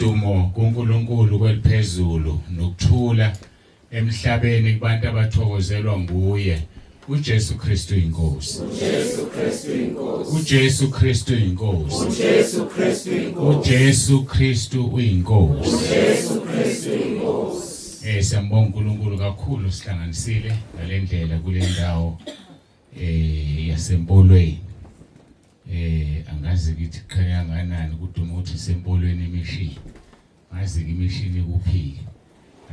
udumo kuNkulunkulu kweliphezulu nokuthula emhlabeni kubantu abathokozelwa nguye uJesu Kristu inkosi. uJesu Kristu inkosi. uJesu Kristu inkosi. uJesu Kristu inkosi. uJesu Kristu uyinkosi. uJesu Kristu inkosi. Siyambonga uNkulunkulu kakhulu sihlanganisile ngalendlela kule ndawo yasembolweni. Angazi ukuthi qhenya kangakanani kuduma ukuthi sempolweni imishini. Ngazi imishini kuphiki.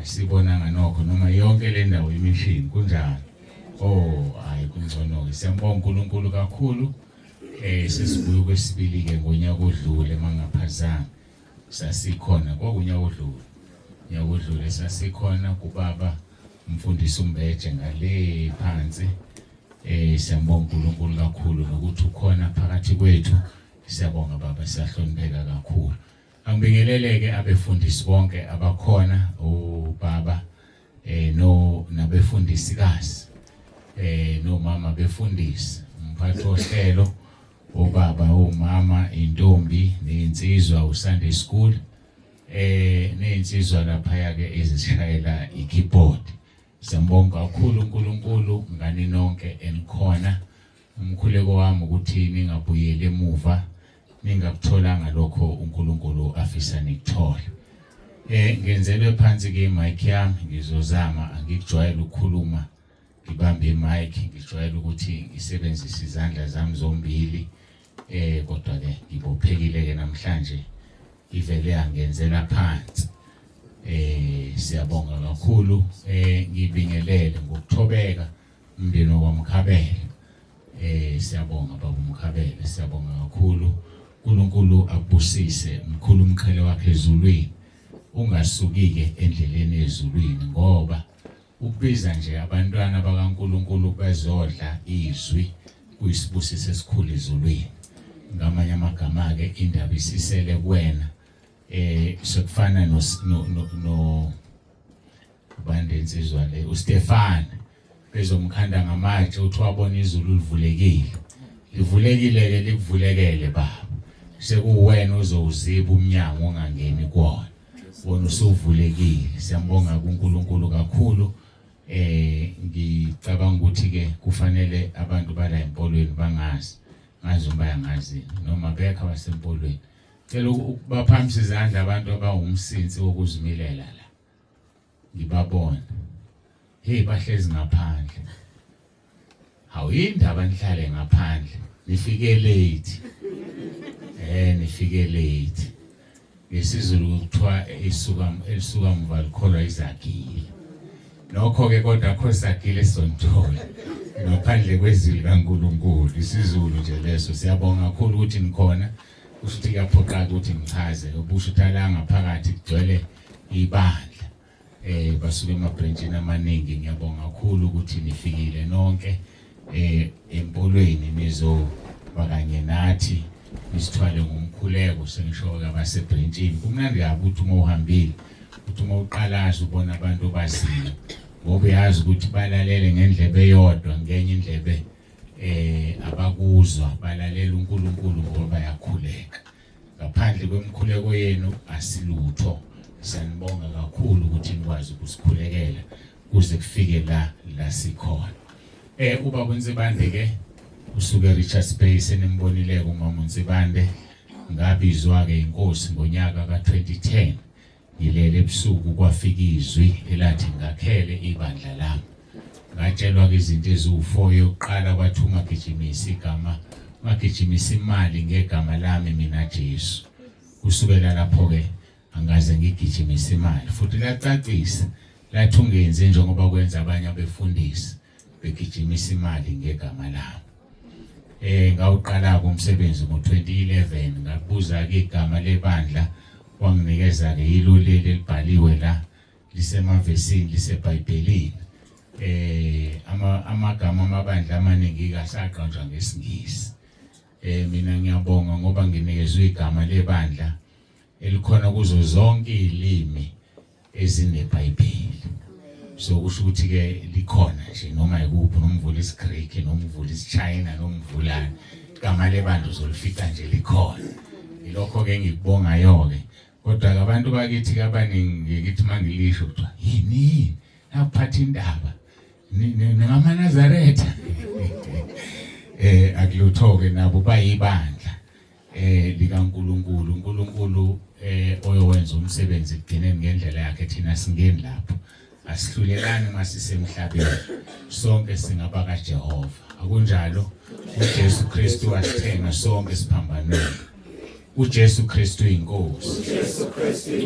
Asibonanga nokho noma yonke le ndawo imishini kunjani. Hayi kungcono ke. Siyambonga uNkulunkulu kakhulu. Sesibuye kwesibili ke ngonyaka odlule mangaphazanga. Sasikhona kwakunyaka odlule. Nyaka odlule sasikhona kubaba umfundisi uMbeje ngale phansi. Siyambonga uNkulunkulu kakhulu nokuthi ukhona phakathi kwethu. Siyabonga baba siyahlonipheka kakhulu. Angibingeleleke abefundisi bonke abakhona ubaba nabefundisikazi no mama befundisi umphathi ohlelo obaba umama intombi neinsizwa uSunday school neinsizwa lapha ke ezishayela ikeyboard. Siyambonga kakhulu uNkulunkulu ngani nonke enikhona. Umkhuleko wami ukuthi ningabuyeli emuva ningakutholanga lokho uNkulunkulu afisa nikuthola. Ngenzelwe phansi ke mic yami ngizozama angikujwayele ukukhuluma ngibambe imic ngijwayele ukuthi ngisebenzise izandla zami zombili kodwa ke ngibophekile ke namhlanje ivele yangenzela phansi. Siyabonga kakhulu ngibingelele ngokuthobeka umndeni waMkhabela. Siyabonga baba uMkhabela siyabonga kakhulu. uNkulunkulu akubusise umkhulu umqhele wakhe ezulwini. Ungasuki-ke endleleni ezulwini ngoba ukubiza nje abantwana bakaNkulunkulu bezodla izwi kuyisibusiso esikhulu ezulwini. Ngamanye amagama-ke indaba isisele kuwena. Sokufana no bandensizwa le uStefan bezomkhanda ngamatshe uthi wabona izulu livulekile. Livulekile ke likuvulekele baba. Sekuwena uzowuziba umnyango ongangeni kuwona. Wona usuvulekile. Siyambonga kuNkulunkulu kakhulu. Ngicabanga ukuthi ke kufanele abantu bala empolweni bangazi. Ngazi bayangazi noma bekha basempolweni. Cela ukubaphakamisa izandla abantu abawumsinsi wokuzimilela la. Ngibabona. Hey bahlezi ngaphandle. Awuyindaba nihlale ngaphandle. Nifike late. Nifike late. Ngesizulu kuthiwa elisuka mva likholwa izagile. Nokho ke kodwa kho sagile sonthola. Ngaphandle kwezwi likaNkulunkulu isizulu nje leso siyabonga kakhulu ukuthi nikhona. Usuthi kuyaphoqa ukuthi ngichaze ubusho ukuthi ala ngaphakathi kugcwele ibandla. Basuke emabranchini amaningi ngiyabonga kakhulu ukuthi nifikile nonke empolweni nizoba kanye nathi nisithwale ngomkhuleko sengisho abasebranchini. Kumnandi kabi ukuthi uma uhambile ukuthi uma uqalaza ubona abantu basile ngoba uyazi ukuthi balalele ngendlebe eyodwa ngenye indlebe abakuzwa balalela uNkulunkulu ngoba bayakhuleka. Ngaphandle kwemkhuleko yenu asilutho. Siyanibonga kakhulu ukuthi nikwazi ukusikhulekela kuze kufike la sikhona. Uba kuNzibande ke usuke Richards Bay senimbonile umama uNzibande ngabizwa ke inkosi ngonyaka ka2010. Ngilele ebusuku kwafika izwi elathi ngakhele ibandla lami. Ngatshelwa ke izinto eziwu4 yokuqala kwathi ungagijimisa igama ungagijimisa imali ngegama lami mina Jesu. Kusukela lapho ke angaze ngigijimisa imali futhi lacacisa lathi ungenze njengoba kwenza abanye abefundisi begijimisa imali ngegama lami. Ngawuqala umsebenzi ngo2011 ngabuza ke igama lebandla wanginikeza ke ilolele libhaliwe la lisemavesini liseBhayibhelini. Amagama amabandla amaningi kasaqanjwa ngesingisi. Mina ngiyabonga ngoba nginikezwe igama lebandla elikhona kuzo zonke izilimi ezineBhayibheli. So kusho ukuthi ke likhona nje noma ikuphi nomvula isiGreek noma umvula isiChina noma umvulana igama lebandla uzolifika nje likhona. Ilokho ke ngikubonga yonke kodwa abantu bakithi abaningi ngithi mangilisho kuthiwa yini naphatha indaba ngamaNazaretha akulutho-ke nabo bayibandla likaNkulunkulu. uNkulunkulu oyowenza umsebenzi kugcineni ngendlela yakhe, thina singeni lapho asihlulelani masisemhlabeni, sonke singaba kaJehova. Akunjalo, uJesu Kristu wasithenga sonke siphambanweni. uJesu Kristu inkosi.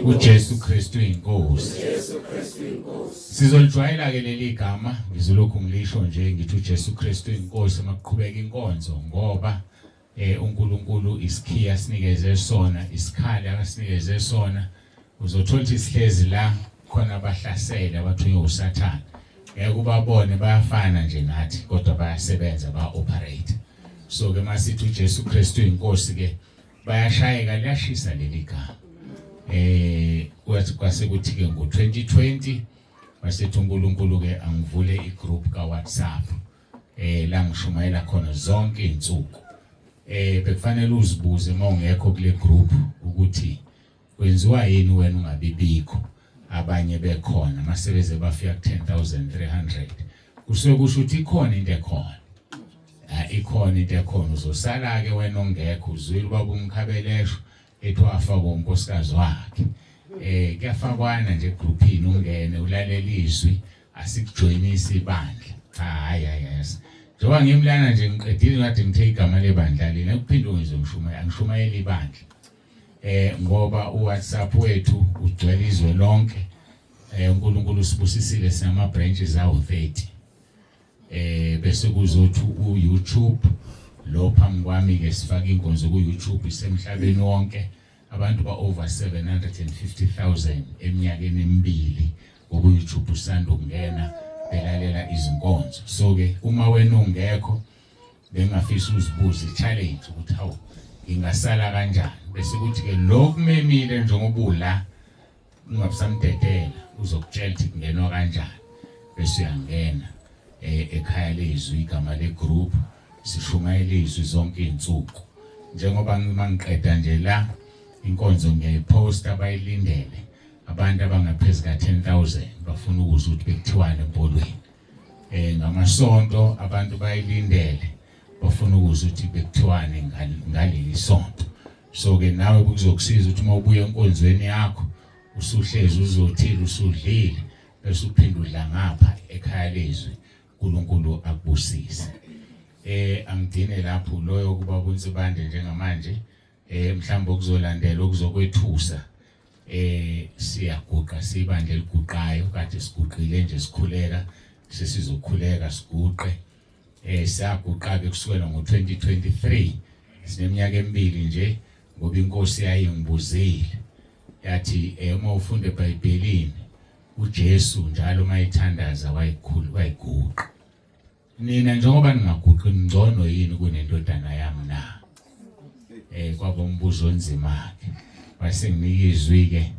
uJesu Kristu inkosi. Sizolijwayela-ke leli gama, ngizolokhu ngilisho nje ngithi uJesu Kristu inkosi makuqhubeka inkonzo, ngoba uNkulunkulu isikhiya asinikeze sona, isikhali akasinikeze sona. Uzothola ukuthi sihlezi la khona abahlaseli abathunywe uSathane, ngeke ubabone bayafana nje nathi kodwa bayasebenza, ba-operate. So-ke masithi uJesu Kristu inkosi-ke bayashayeka, liyashisa leli gama. Kwase kuthi-ke ngo-2020 wasethi uNkulunkulu-ke angivule igroup ka-WhatsApp la ngishumayela khona zonke iy'nsuku. Bekufanele uzibuze uma ungekho kule group ukuthi kwenziwa yini wena ungabibikho, abanye bekhona masebeze bafika ku-10,300. Kusuke kusho ukuthi ikhona into ekhona. Ikhona into ekhona. Uzosala-ke wena ongekho, uzwile ubaba uMkhabelesho ethi wafakwa unkosikazi wakhe. Kuyafakwana nje egroupini, ungene ulalela izwi, asikujoyinise ibandla. Hayi. Njengoba ngimlana nje ngiqedile kade ngithe igama lebandla leli, akuphinde ngizomshumayela, angishumayela ibandla. Ngoba uWhatsApp wethu ugcwele izwe lonke. uNkulunkulu usibusisile sinama branches awu-30. Bese kuzothi uYouTube lo phambi kwami-ke sifaka inkonzo ku-YouTube isemhlabeni wonke. Abantu ba-over 750,000 eminyakeni emibili ku-YouTube usanda ukungena belalela izinkonzo. So-ke uma wena ungekho bengafisa uzibuze i-challenge ukuthi hawu ingasala kanjani, bese kuthi-ke lokhu memile njengoba ula ungabusamdedela uzokutshela ukuthi kungenwa kanjani, bese uyangena ekhaya lezwi, igama le-group, sishumayela izwi zonke iy'nsuku. Njengoba mangiqeda nje la inkonzo ngiyayiposta, abayilindele abantu abangaphezu ka-10,000 bafuna ukuzwa ukuthi bekuthiwane empolweni. Ngamasonto abantu bayilindele bafuna ukuzwa ukuthi bekuthiwane ngaleli sonto. So-ke nawe kuzokusiza ukuthi uma ubuya enkonzweni yakho usuhlezi uzothile usudlile bese uphinde udla ngapha ekhaya lezwi, uNkulunkulu akubusise. Angidine lapho loyo kuba kunsibande njengamanje. Mhlawumbe okuzolandela okuzokwethusa siyaguqa, sibandla eliguqayo, kade siguqile nje sikhuleka, sesizokhuleka siguqe. Siyaguqa-ke kusukela ngo-2023, sineminyaka emibili nje, ngoba inkosi yayingibuzile yathi uma ufunda eBhayibhelini uJesu njalo mayithandaza wayiguqa. Nina njengoba ningaguqi ngcono yini kunendodana yami na? Kwaba umbuzo onzima-ke. Base nginika izwi-ke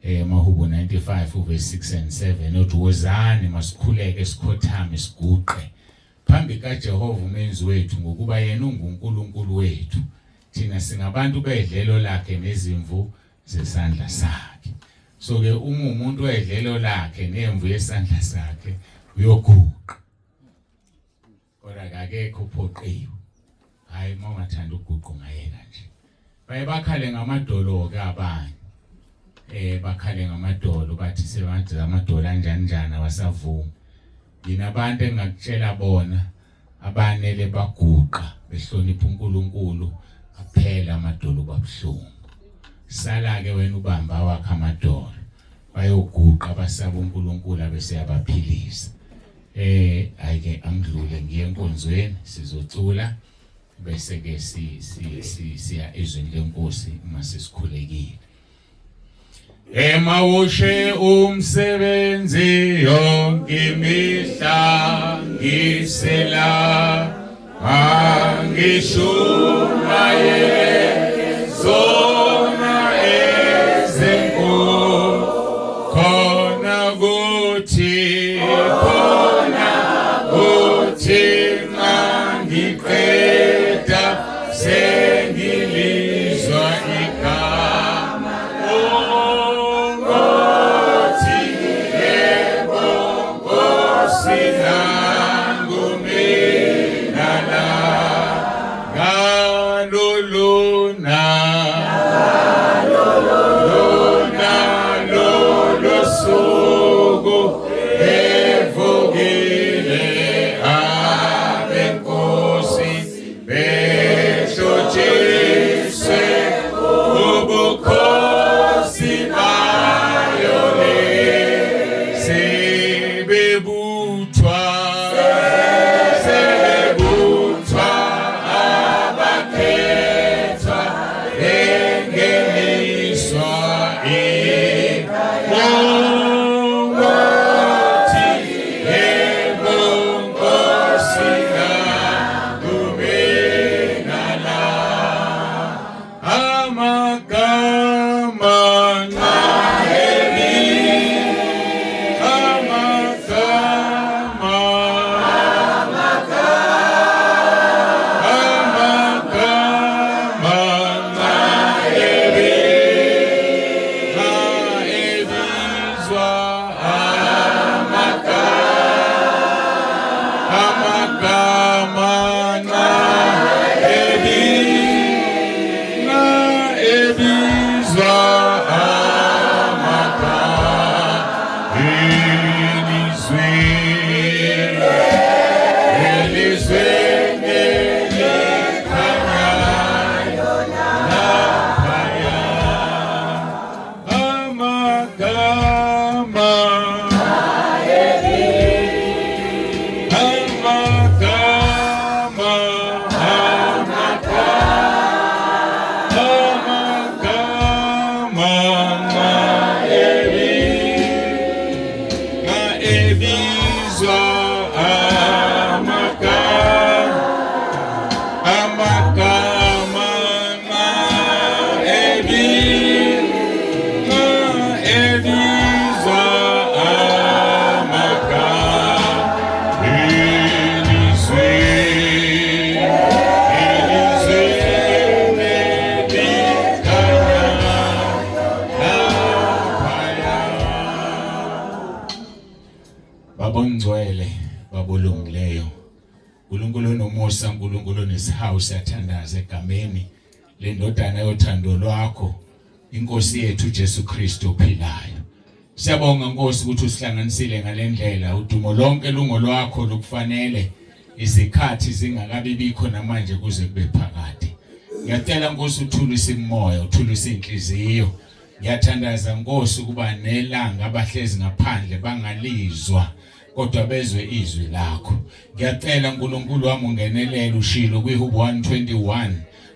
Mahubo 95 verse 6 and 7 uthi wozani masikhuleke sikhothame siguqe phambi kaJehova umenzi wethu, ngokuba yena unguNkulunkulu wethu, thina singabantu bedlelo lakhe nezimvu zesandla sakhe. So-ke uma umuntu wedlelo lakhe nemvu yesandla sakhe uyoguqa, kodwa akekho uphoqiwe. Hayi, uma ungathanda ukuguqa ungayeka nje. Baye bakhale ngamadolo-ke abanye, bakhale ngamadolo, bathi sebathi amadolo anjani awasavumi. Yina abantu engakutshela bona abanele baguqa behlonipha uNkulunkulu kuphela amadolo kwabuhlungu. Sala-ke wena ubamba wakhe amadolo, bayoguqa basaba uNkulunkulu abese yabaphilisa. Ayike angidlule ngiye enkonzweni, sizocula bese-ke siya ezweni lenkosi uma sesikhulekile. Mawushe umsebenzi yonke imihla ngisela angishumayele zona ezenkulu khona kuthi mangiqeda sengilizwa igama babongcwele babolungileyo uNkulunkulu nomusa uNkulunkulu nesihawu siyathandaza egameni lendodana yothando lwakho inkosi yethu Jesu Kristu ophilayo. Siyabonga Nkosi ukuthi usihlanganisile ngalendlela udumo lonke lungo lwakho lokufanele izikhathi zingakabi bikho namanje kuze kube phakade. Ngiyacela Nkosi uthulise imoya uthulise inhliziyo. Ngiyathandaza Nkosi ukuba nelanga abahlezi ngaphandle bangalizwa kodwa bezwe izwi lakho. Ngiyacela uNkulunkulu wami ungenelele ushilo kwiHubo 121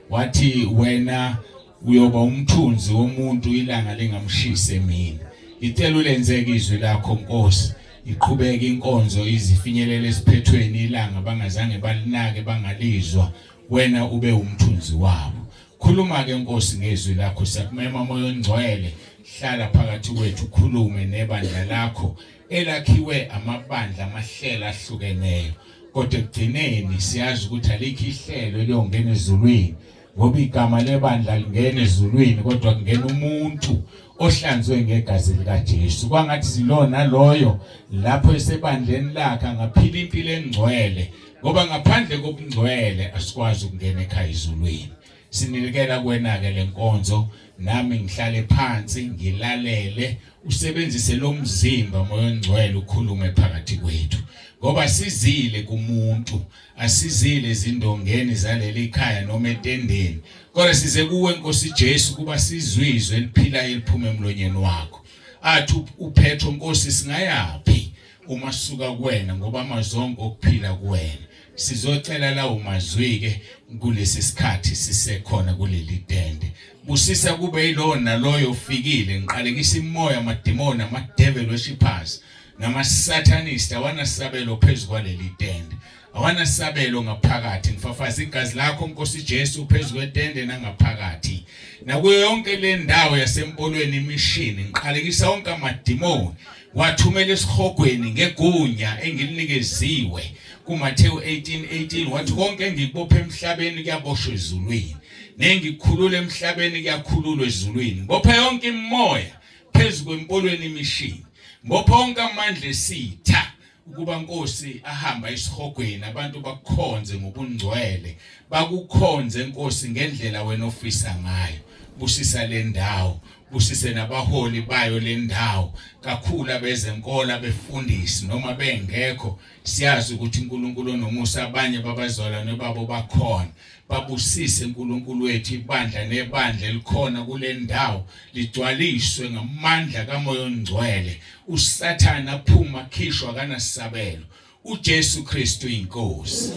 wathi wena uyoba umthunzi womuntu ilanga lingamshise mina. Ngicela ulenzeke izwi lakho Nkosi iqhubeke inkonzo izifinyelele esiphethweni ilanga bangazange balinake bangalizwa wena ube umthunzi wabo. Khuluma ke Nkosi ngezwi lakho siyakumema moyo ongcwele hlala phakathi kwethu khulume nebandla lakho elakhiwe amabandla amahlela ahlukeneyo kodwa ekugcineni siyazi ukuthi alikho ihlelo eliyongena ezulwini ngoba igama lebandla lingena ezulwini kodwa kungena umuntu ohlanzwe ngegazi lika Jesu. Kwangathi silona loyo lapho esebandleni lakhe ngaphila impilo engcwele ngoba ngaphandle kobungcwele asikwazi ukungena ekhaya ezulwini. Sininikela kuwena ke lenkonzo nami ngihlale phansi ngilalele usebenzise lo mzimba moyo ongcwele ukhulume phakathi kwethu ngoba sizile kumuntu asizile izindongeni zaleli khaya noma etendeni kodwa size kuwe Nkosi Jesu kuba sizwizwe eliphila eliphuma emlonyeni wakho. Athi uPetro Nkosi singayapi uma sisuka kuwena ngoba amazonke okuphila kuwena. Sizocela lawo mazwi ke kulesi sikhathi sisekhona kuleli tende. Busisa kube yilona loyo ufikile ngiqalekisa imoya amademoni amadevil worshippers namasatanist awanasabelo phezulu kwaleli tende. Awanasabelo ngaphakathi ngifafaza igazi lakho Nkosi Jesu phezulu kwetende nangaphakathi. Nakuyo yonke le ndawo yasempolweni imishini ngiqalekisa wonke amademoni wathumela esihogweni ngegunya engilinikeziwe. kuMateyu 18:18 wathi konke engikubophe emhlabeni kuyaboshwa ezulwini nengikhulule emhlabeni kuyakhululwa ezulwini. Ngibophe yonke imoya phezulu kwempolweni imishini. Ngibophe yonke amandla esitha ukuba Nkosi ahamba esihogweni abantu bakukhonze ngobungcwele bakukhonze Nkosi ngendlela wena ofisa ngayo. Busisa le ndawo busise nabaholi bayo le ndawo kakhulu abezenkola befundisi noma bengekho siyazi ukuthi uNkulunkulu onomusa abanye babazalwane babo bakhona. Babusise uNkulunkulu wethu ibandla nebandla elikhona kule ndawo ligcwaliswe ngamandla kaMoya oNgcwele. USathana aphuma khishwa kanasabelo. uJesu Kristu inkosi.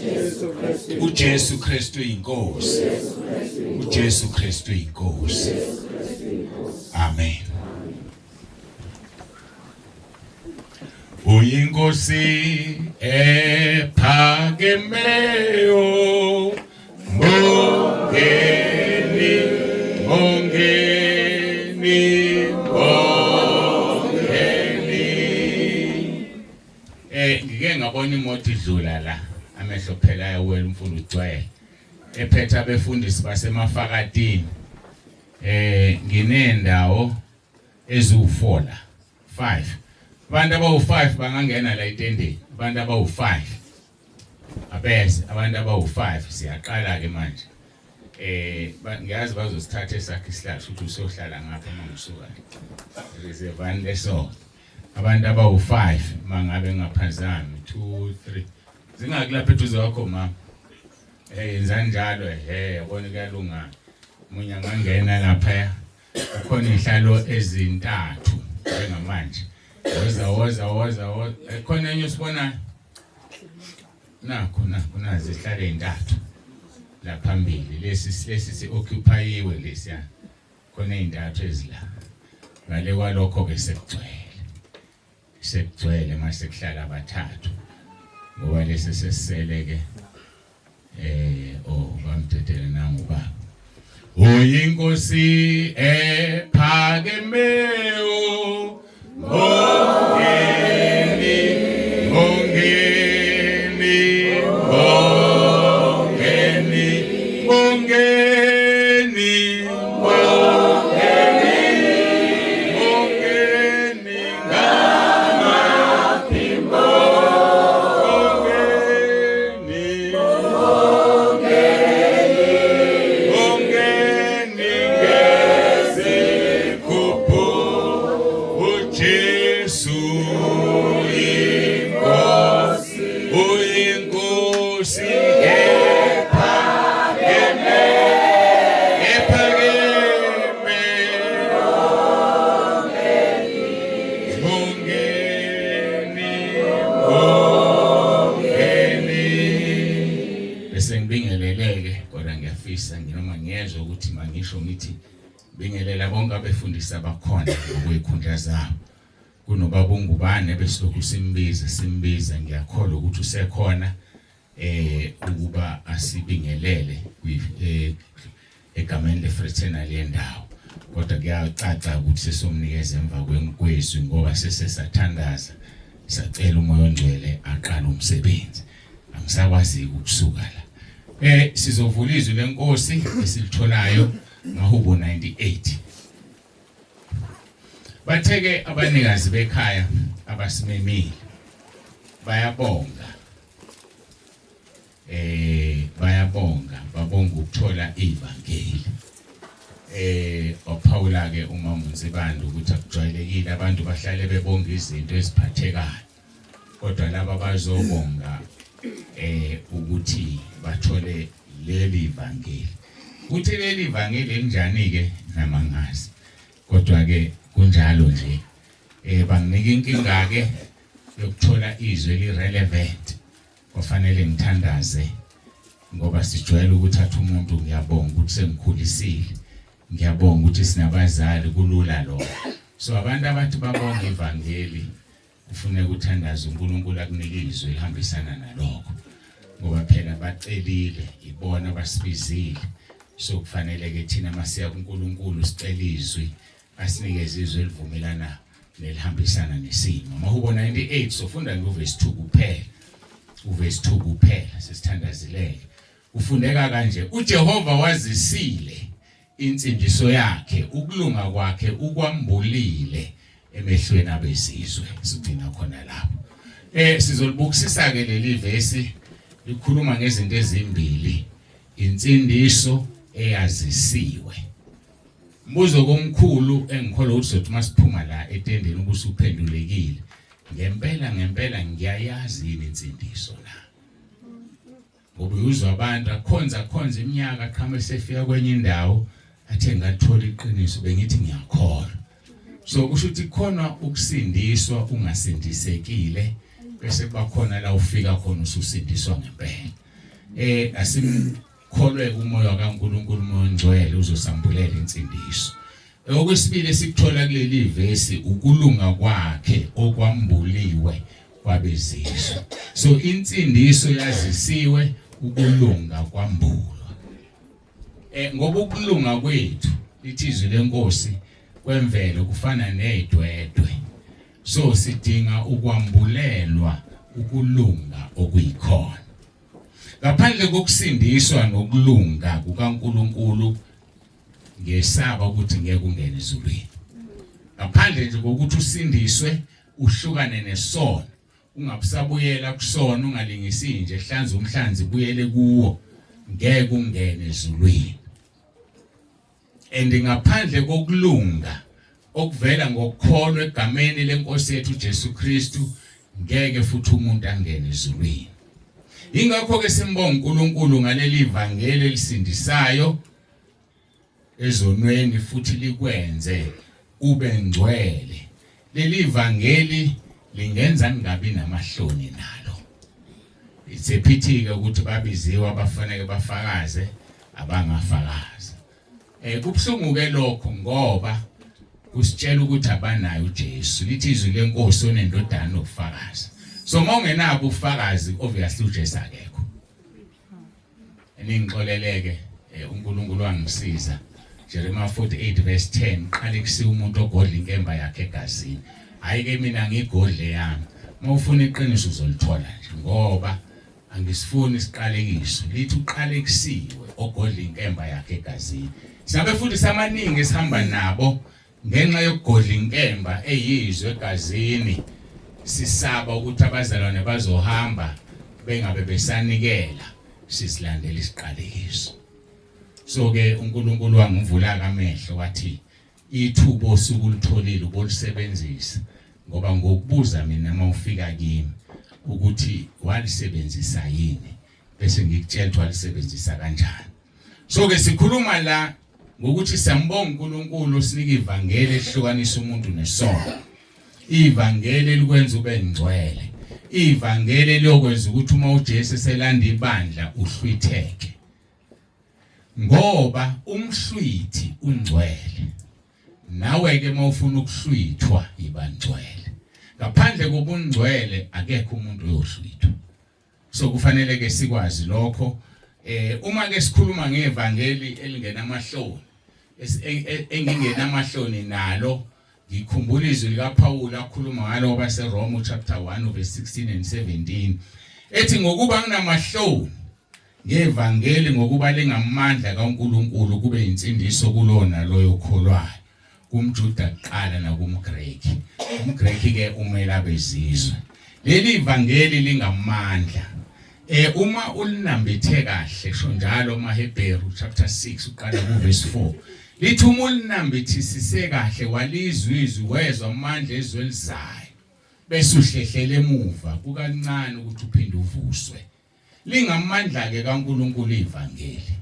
uJesu Kristu inkosi. uJesu Kristu inkosi. Amen. Uyinkosi ephakemeyo Mongeni, mongeni, mongeni. Ngike ngabona imoto idlula la amehlo phela ayawela umfundo ugcwele ephethe abefundisi basemafakatini. Nginendawo ezu4 la 5 abantu abawu5 bangangena la itendeni. Abantu abawu5 abese abantu abawu5 siyaqala ke manje. Ngiyazi bazosithatha esakhe isihlalo ukuthi usohlala ngapha mangisuka reservani leso. Abantu abawu5 mangabe ngaphazami 2 3 zingakulapha eduze kwakho mama. Yenza njalo yabona kuyalunga. Munye angangena lapha kukhona ihlalo ezintathu njengamanje woza khona enye sibona nakho nazi ihlale ezintathu la phambili lesi si-occupayiwe lesiya khona ezintathu ezila ngale kwalokho ke sekugcwele mase kuhlala abathathu ngoba lesi sesisele ke bamthetele nangu baba uyinkosi ephakemeyo nginoma ngiyezwa ukuthi mangisho ngithi bingelela bonke abefundisi abakhona ngokuyikhundla zabo kunobaba uNgubane besilokhu simbiza ngiyakholwa ukuthi usekhona ukuba asibingelele egameni lefraternal yendawo kodwa kuyacaca ukuthi sesomnikeza emva kwenkwesu ngoba sesesathandaza sacela umoya ongcwele aqala umsebenzi angisakwazi ukusuka la sizovula izwi lenkosi esilitholayo ngahubo 98 batheke abanikazi bekhaya abasimemile bayabonga babonga ukuthola ivangeli oPaula ke uma uMnzibanda ukuthi akujwayelekile abantu bahlale bebonga izinto eziphathekayo kodwa laba bazobonga ukuthi bathole leli ivangeli uthi leli ivangeli enjani ke namangazi kodwa ke kunjalo nje banginika inkinga ke yokuthola izwi elirelevant kufanele ngithandaze ngoba sijwayele ukuthatha umuntu ngiyabonga ukuthi sengikhulisile ngiyabonga ukuthi sinabazali kulula lo so abantu abathi babonga ivangeli kufanele ukuthandaza uNkulunkulu akunika izwi elihambisana nalokho ngoba phela bacelile ibona basibizile so kufanele ke thina masiya kuNkulunkulu sicela izwi asinikeze izwi elivumelana nelihambisana nesimo mahubo 98 sofunda ngoverse 2 kuphela uverse 2 kuphela sesithandazileke ufundeka kanje uJehova wazisile insindiso yakhe ukulunga kwakhe ukwambulile emehlweni abezizwe sigcina khona lapho sizolibukisisa ke leli verse likhuluma ngezinto ezimbili insindiso eyazisiwe mbuzo komkhulu engikholwa ukuthi sothi masiphuma la etendeni ubusuphendulekile ngempela ngiyayazi insindiso la ngoba uzwa abantu akhonza iminyaka qhama esefika kwenye indawo athe ngathola iqiniso bengithi ngiyakholwa so kusho ukuthi khona ukusindiswa ungasindisekile bese bakhona la ufika khona ususindiswa ngempela asimkholwe umoya kaNkulunkulu umoya ongcwele uzosambulela insindiso okwesibili sikuthola kuleli verse ukulunga kwakhe okwambuliwe kwabezizwe so insindiso yazisiwe ukulunga kwambulwa ngoba ukulunga kwethu lithi izwi lenkosi kwemvelo kufana nedwedwe so sidinga ukwambulelwa ukulunga okuyikhona ngaphandle kokusindiswa nokulunga kukaNkulunkulu ngesaba ukuthi ngeke ungene ezulwini ngaphandle nje kokuthi usindiswe uhlukane nesono ungabusabuyela kusona ungalingisi nje ehlanza umhlanzi buyele kuwo ngeke ungene ezulwini ngaphandle kokulunga okuvela ngokukholwa egameni lenkosi yethu Jesu Kristu ngeke futhi umuntu angene ezulwini ingakho ke simbonga uNkulunkulu ngaleli ivangeli elisindisayo ezonweni futhi likwenze ube ngcwele leli ivangeli lingenza ngingabi namahloni nalo. It's a pity ke ukuthi babiziwe abafanele bafakaze abangafakaza. Kubhlungu ke lokho ngoba kusitshela ukuthi abanayo uJesu. Lithi izwi lenkosi onendodana nokufakaza. So mawungenabo ufakazi obviously uJesu akekho. Ningixoleleke uNkulunkulu wangisiza. Jeremiah 48 verse 10 qale kusiya umuntu ogodla inkemba yakhe egazini. Hayi ke mina ngigodle yami. Mawufuna iqiniso uzolithola nje ngoba angisifuni isiqalekiso. Lithi uqale kusiwe ogodla inkemba yakhe egazini. Sinabefundisa amaningi esihamba nabo ngenxa yokugodla inkemba eyizwe egazini. Sisaba ukuthi abazalwane bazohamba bengabe besanikela sisilandela isiqalekiso. So ke uNkulunkulu wangivula amehlo wathi ithubo osukulitholile ubolisebenzisa ngoba ngokubuza mina mawufika kimi ukuthi walisebenzisa yini bese ngikutshela ukuthi walisebenzisa kanjani. So ke sikhuluma la ngokuthi siyambonga uNkulunkulu sinika ivangeli ehlukanisa umuntu nesono. Ivangeli likwenza ube ngcwele. Ivangeli lokwenza ukuthi uma uJesu selanda ibandla uhlwitheke. Ngoba umhlwithi ungcwele. Nawe ke mawufuna ukuhlwithwa ibangcwele. Ngaphandle kobungcwele akekho umuntu oyohlwithwa. So kufanele ke sikwazi lokho. Uma ke sikhuluma ngevangeli elingenamahloni, engingenamahloni nalo, ngikhumbula izwi likaPaul akhuluma ngalo baseRoma chapter 1 verse 16 and 17. Ethi ngokuba nginamahloni ngevangeli ngokuba lengamandla kaNkulunkulu kube insindiso kulona loyo kholwayo. Kumjuda kuqala nakumGreki. UmGreki ke umela abezizwe. Leli ivangeli lingamandla. Uma ulinambithe kahle sho njalo maHebheru chapter 6 uqala ku verse 4. Lithi uma ulinambithisise kahle walizwizwe wezwa amandla ezwelizayo. Bese uhlehlele emuva kukancane ukuthi uphinde uvuswe. Lingamandla ke kaNkulunkulu ivangeli.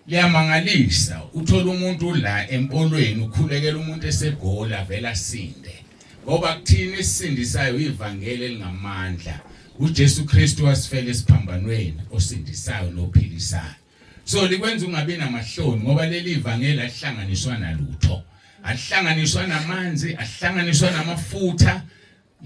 Liyamangalisa uthola umuntu la empolweni ukhulekela umuntu esegola vela sinde. Ngoba kuthini isisindisayo ivangeli elingamandla. uJesu Kristu wasifela esiphambanweni osindisayo nophilisayo. So likwenza ungabe namahloni ngoba leli ivangeli ahlanganiswa nalutho. Ahlanganiswa namanzi, ahlanganiswa namafutha.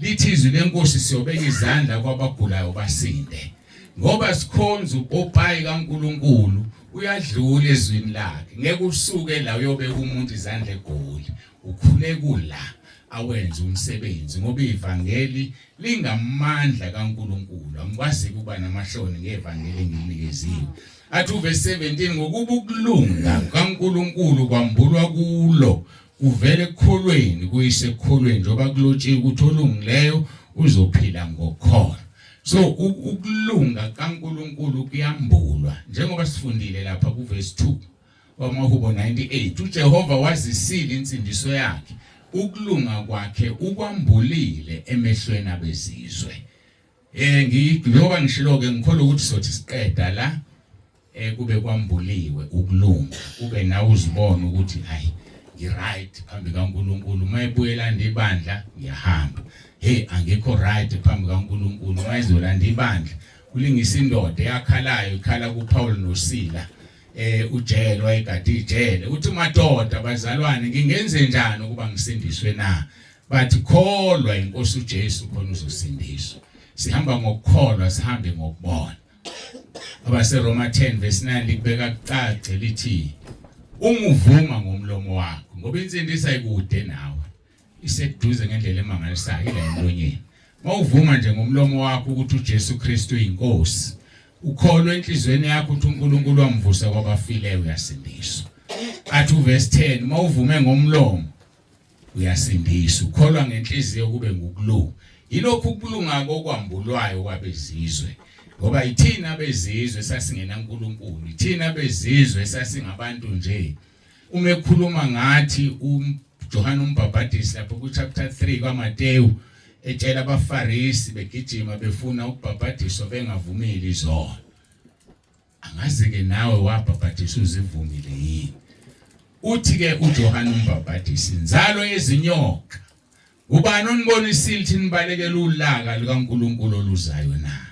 Lithi izwi lenkosi siyobeka izandla kwabagulayo basinde. Ngoba sikhonza uPopayi kaNkulunkulu uyadlula ezwini lakhe. Ngeke usuke la uyobeka umuntu izandla eGoli. Ukhulekula awenza umsebenzi ngoba ivangeli lingamandla kaNkulunkulu. Angikwazi kuba namahloni ngevangeli engilinikezile. Athi verse 17 ngokuba ukulunga kaNkulunkulu kwambulwa kulo uvele ekukholweni kuyise ekukholweni njoba kulotshiwe ukuthi olungileyo uzophila ngokukholwa. So ukulunga kaNkulunkulu kuyambulwa njengoba sifundile lapha ku verse 2 waMahubo 98 uJehova wazisila insindiso yakhe ukulunga kwakhe ukwambulile emehlweni abezizwe. Ngiyoba ngishiloke ngikholwa ukuthi sothi siqeda la kube kwambuliwe ukulunga kube nawe uzibona ukuthi hayi ngiright phambi kaNkulunkulu mayibuyelanda ibandla ngiyahamba. Angikho right phambi kaNkulunkulu mayizolanda ibandla kulingisa indoda eyakhalayo ikhala kuPaul noSila ujele wayegada ijele uthi madoda bazalwane ngingenze njani ukuba ngisindiswe na bathi kholwa inkosi uJesu khona uzosindiswa. Sihamba ngokukholwa sihambe ngokubona. AbaseRoma 10 verse 9 likubeka kucace lithi unguvuma ngomlomo wakho ngoba insindiso ayikude nawe iseduze ngendlela emangalisayo la emlonyeni. Mawuvuma nje ngomlomo wakho ukuthi uJesu Kristu uyinkosi ukholwa enhlizweni yakho ukuthi uNkulunkulu wamvusa kwabafileyo uyasindiswa. Athi verse 10 mawuvume ngomlomo uyasindiswa ukholwa ngenhliziyo kube ngukulunga. Yilokhu ukulunga kokwambulwayo kwabezizwe. Ngoba ithina bezizwe sasingena uNkulunkulu, ithina bezizwe sasingabantu nje. Uma ekhuluma ngathi uJohane uMbhaphatisi lapho ku chapter 3 kaMateyu etshela abaFarisi begijima befuna ukubhaphathizwa bengavumeli izono. Angazi ke nawe wabhaphathisa uzivumile yini? Uthi ke uJohane uMbhaphatisi inzalo yezinyoka Ubani onibonisile ukuthi nibalekela ulaka likaNkulunkulu oluzayo na?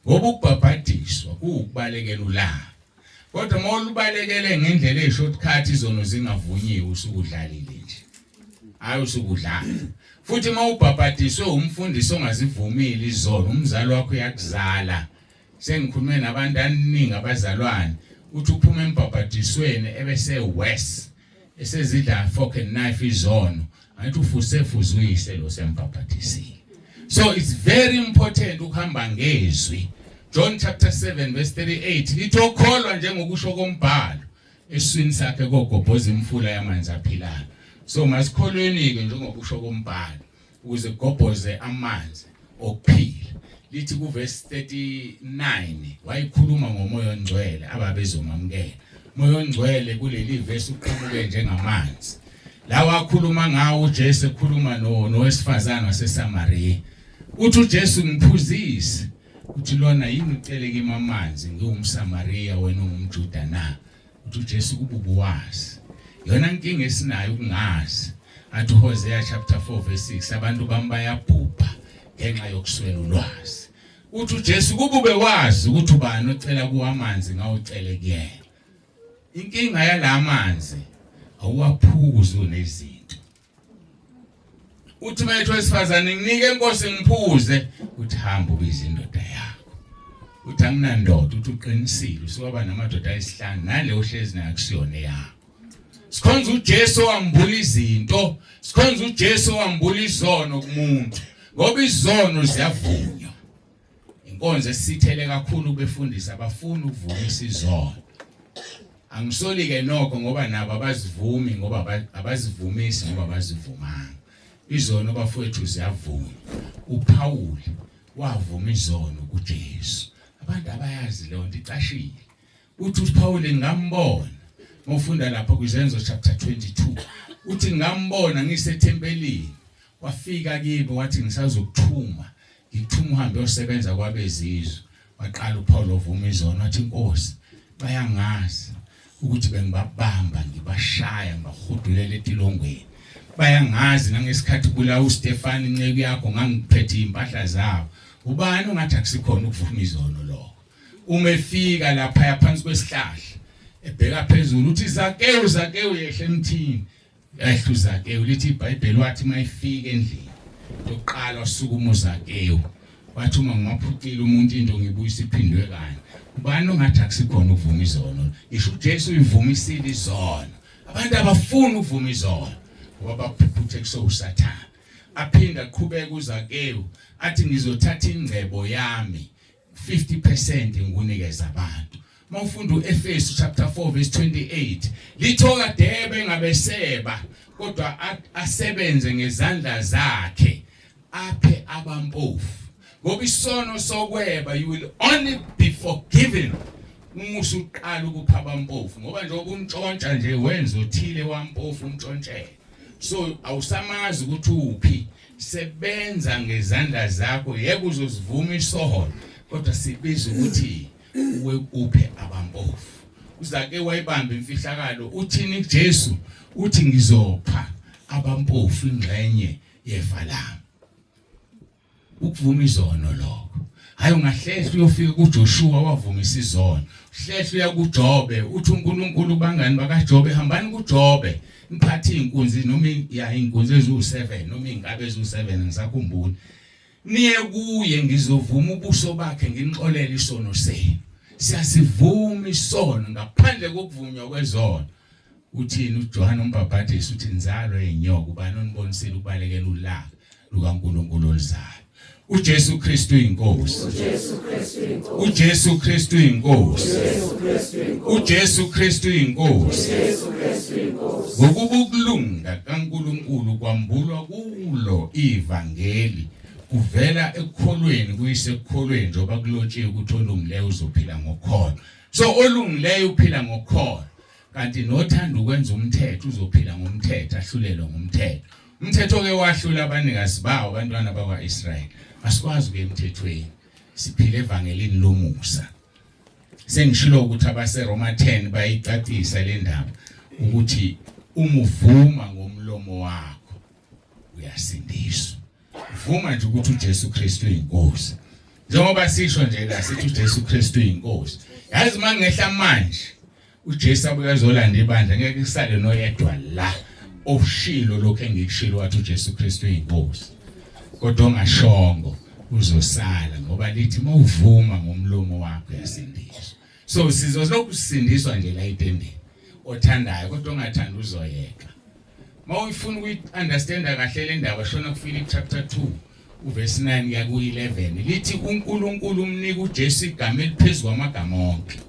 Ngoba ukubhabhadiswa kuukubalekela ulaka. Kodwa mawulubalekele ngendlela e-shortcut izono zingavunyiwe usukudlalile nje. Hayi usukudlala. Futhi mawubhabhadiswe umfundisi ongazivumile izono, umzali wakho uyakuzala. Sengikhulume nabantu abaningi abazalwane, uthi uphuma embhabhadisweni ebese worse. Esezidla fork and knife izono, ayithi ufusefuze uyise lo sembhabhadisile. So it's very important ukuhamba ngezwi. John chapter 7 verse 38 lithi okholwa njengokusho kombhalo eswini sakhe kogobhoza imfula yamanzi aphilayo. So masikholweni ke njengokusho kombhalo ukuze gobhoze amanzi okuphila. Lithi ku verse 39 wayikhuluma ngomoya ongcwele ababezomamukela. Moya ongcwele kuleli verse uqhamuke njengamanzi. La wakhuluma ngawo uJesu ekhuluma nowesifazana waseSamaria. Uthi uJesu ngiphuzise. Uthi lona yini uceleke amanzi ngiwumSamaria wena ungumJuda na? Uthi uJesu kububuwazi. Yona inkinga esinayo ukungazi. Athi Hosea chapter 4 verse 6 abantu bayabhubha ngenxa yokuswela ulwazi. Uthi uJesu kubube wazi ukuthi ubani ocela kuwamanzi ngawucele kuyena. Inkinga yalamanzi awuwaphuzi unezinto. Uthi manje wesifazane nginike inkosi ngiphuze, uthi hamba ubize indoda yakho. Uthi anginandoda, uthi uqinisile usuka namadoda ayisihlanu nale ohlezi nayo kusiyona yakho. Sikhonza uJesu wambula izinto, sikhonza uJesu wambula izono kumuntu. Ngoba izono ziyavunywa. Inkonzo esithele kakhulu befundisa abafuna ukuvumisa izono. Angisoli ke nokho ngoba nabo abazivumi ngoba abazivumisi ngoba abazivumanga. Izono bafowethu ziyavunywa. uPaul wavuma izono kuJesu. Abantu abayazi leyo nto icashile. Uthi uPaul ngambona ngofunda lapha kwizenzo chapter 22. Uthi ngambona ngisethempelini. Wafika kibo wathi ngisazokuthuma. Ngikuthuma uhambe uyosebenza kwabezizwe. Waqala uPaul ovuma izono wathi Nkosi bayangazi ukuthi bengibabamba ngibashaya ngibahudulele etilongweni. Bayangazi nangesikhathi kula uStefani inceku yakho ngangiphethe impahla zabo. Ubani ungathi akusikhona ukuvuma izono lo. Uma efika lapha yaphansi kwesihlahla ebheka phezulu uthi Zakewu Zakewu yehle emthini. Ehlu Zakewu lithi iBhayibheli wathi mayifika endlini yokuqala usukuma uZakewu. Wathi uma ngimaphuthile umuntu into ngibuyisa iphindwe kanye. Ubani ongathi akusikhona ukuvuma izono. Isho uJesu uyivumisile izono. Abantu abafuna ukuvuma izono ngoba baphuphutheke uSathane. Aphinda aqhubeka uZakewu athi ngizothatha ingcebo yami 50% ngikunikeza abantu. Mawufunda uEfesu chapter 4 verse 28 lithoka debe ngabeseba kodwa asebenze ngezandla zakhe aphe abampofu. Ngoba isono sokweba you will only be forgiven uma usuqala ukupha abampofu ngoba njengoba untshontsha nje wenza uthile wampofu umtshontshele. So awusamazi ukuthi uphi sebenza ngezandla zakho yeke uzozivuma isono kodwa sibiza ukuthi uwe uphe abampofu. Uzake wayibamba imfihlakalo uthini kuJesu uthi ngizopha abampofu ingxenye yefa lami. Ukuvuma izono lokho hayi ungahlehla uyofika kuJoshua wavumisa izono. Hlehla uya kuJobe uthi uNkulunkulu bangani bakaJobe hambani kuJobe niphathe inkunzi noma inkunzi ezu7 noma ingabe ezu7 ngisakhumbula. Niye kuye ngizovuma ubuso bakhe nginixolele isono senu. Siyasivuma isono ngaphandle kokuvunywa kwezono. Uthini uJohane uMbhaphathisi uthi nzalo yenyoka ubani onibonisile ukubalekela ulaka lukaNkulunkulu oluzayo. uJesu Kristu inkosi. uJesu Kristu inkosi. uJesu Kristu inkosi. Ngokuba ukulunga kaNkulunkulu kwambulwa kulo ivangeli kuvela ekukholweni kuyise ekukholweni njengoba kulotshiwe ukuthi olungileyo uzophila ngokukholwa. So olungileyo uphila ngokukholwa kanti nothanda ukwenza umthetho uzophila ngomthetho ahlulelwe ngomthetho. Umthetho ke wahlula abanikazi bawo abantwana bakwaIsrayeli. Asikwazi ke emthethweni siphile evangelini lomusa. Sengishilo ukuthi abaseRoma 10 bayicacisa le ndaba ukuthi umuvuma ngomlomo wakho uyasindiswa. Vuma nje ukuthi uJesu Kristu uyinkosi. Njengoba sisho nje la sithi uJesu Kristu uyinkosi. Yazi mangehla manje uJesu abuye azolanda ibandla ngeke kusale noyedwa la oshilo lokho engikushilo wathi uJesu Kristu uyinkosi. Kodwa ongashongo uzosala ngoba lithi mawuvuma ngomlomo wakho uyasindiswa. So sizolokhu sisindiswa nje la etendeni. Othandayo kodwa ongathanda uzoyeka. Mawufuna uku-understanda kahle le ndaba shona kuFilip chapter 2 uverse 9 kuya ku11 lithi uNkulunkulu umnika uJesu igama eliphezulu kwamagama onke.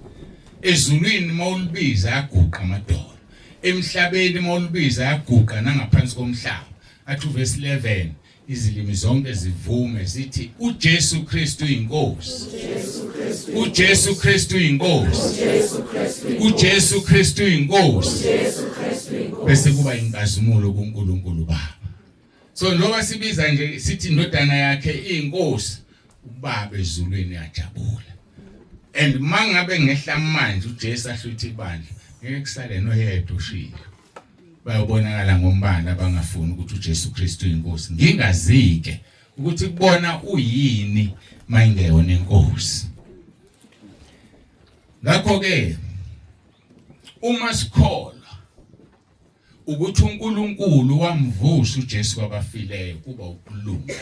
Ezulwini mawulibiza aguqa amadolo. Emhlabeni mawulibiza aguqa nangaphansi komhlaba. Athi uverse 11 izilimi zonke zivume zithi uJesu Kristu inkosi. uJesu Kristu inkosi. uJesu Kristu inkosi. Bese kuba inkazimulo kuNkulunkulu Baba. So njengoba sibiza nje sithi indodana yakhe inkosi ubaba ezulwini yajabula. And mangabe ngehla manje uJesu ahluthi ibandla ngeke kusale noyedwa ushilo. Bayobonakala ngombani abangafuni ukuthi uJesu Kristu inkosi. Ngingazike ukuthi kubona uyini mayingeyona inkosi. Ngakho ke uma sikholwa ukuthi uNkulunkulu wamvusa uJesu kwabafileyo kuba ukulunga.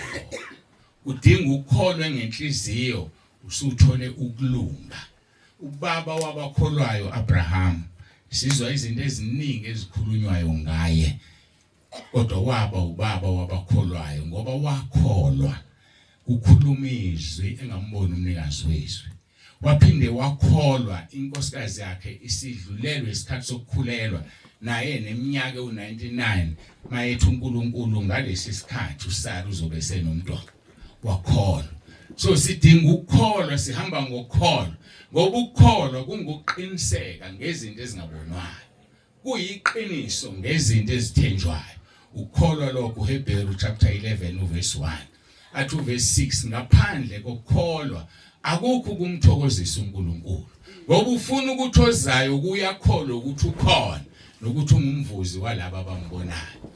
Udinga ukukholwa ngenhliziyo usuthole ukulunga. Ubaba wabakholwayo Abraham sizwa izinto eziningi ezikhulunywayo ngaye. Kodwa waba ubaba wabakholwayo ngoba wakholwa ukukhuluma izwi engamboni umnikazi wezwi. Waphinde wakholwa inkosikazi yakhe isidlulelwe isikhathi sokukhulelwa naye neminyaka u99 mayethi uNkulunkulu ngalesi sikhathi uSara uzobe senomntwana. Wakholwa. So sidinga ukukholwa sihamba ngokukholwa ngoba ukukholwa kunguqiniseka ngezinto ezingabonwayo. Kuyiqiniso ngezinto ezithenjwayo. Ukukholwa lokho uHebrew chapter 11 verse 1. Athi verse 6 ngaphandle kokukholwa akukho kumthokozisa uNkulunkulu. Ngoba ufuna ukuthi ozayo kuyakholwa ukuthi ukhona nokuthi ungumvuzi walabo abambonayo.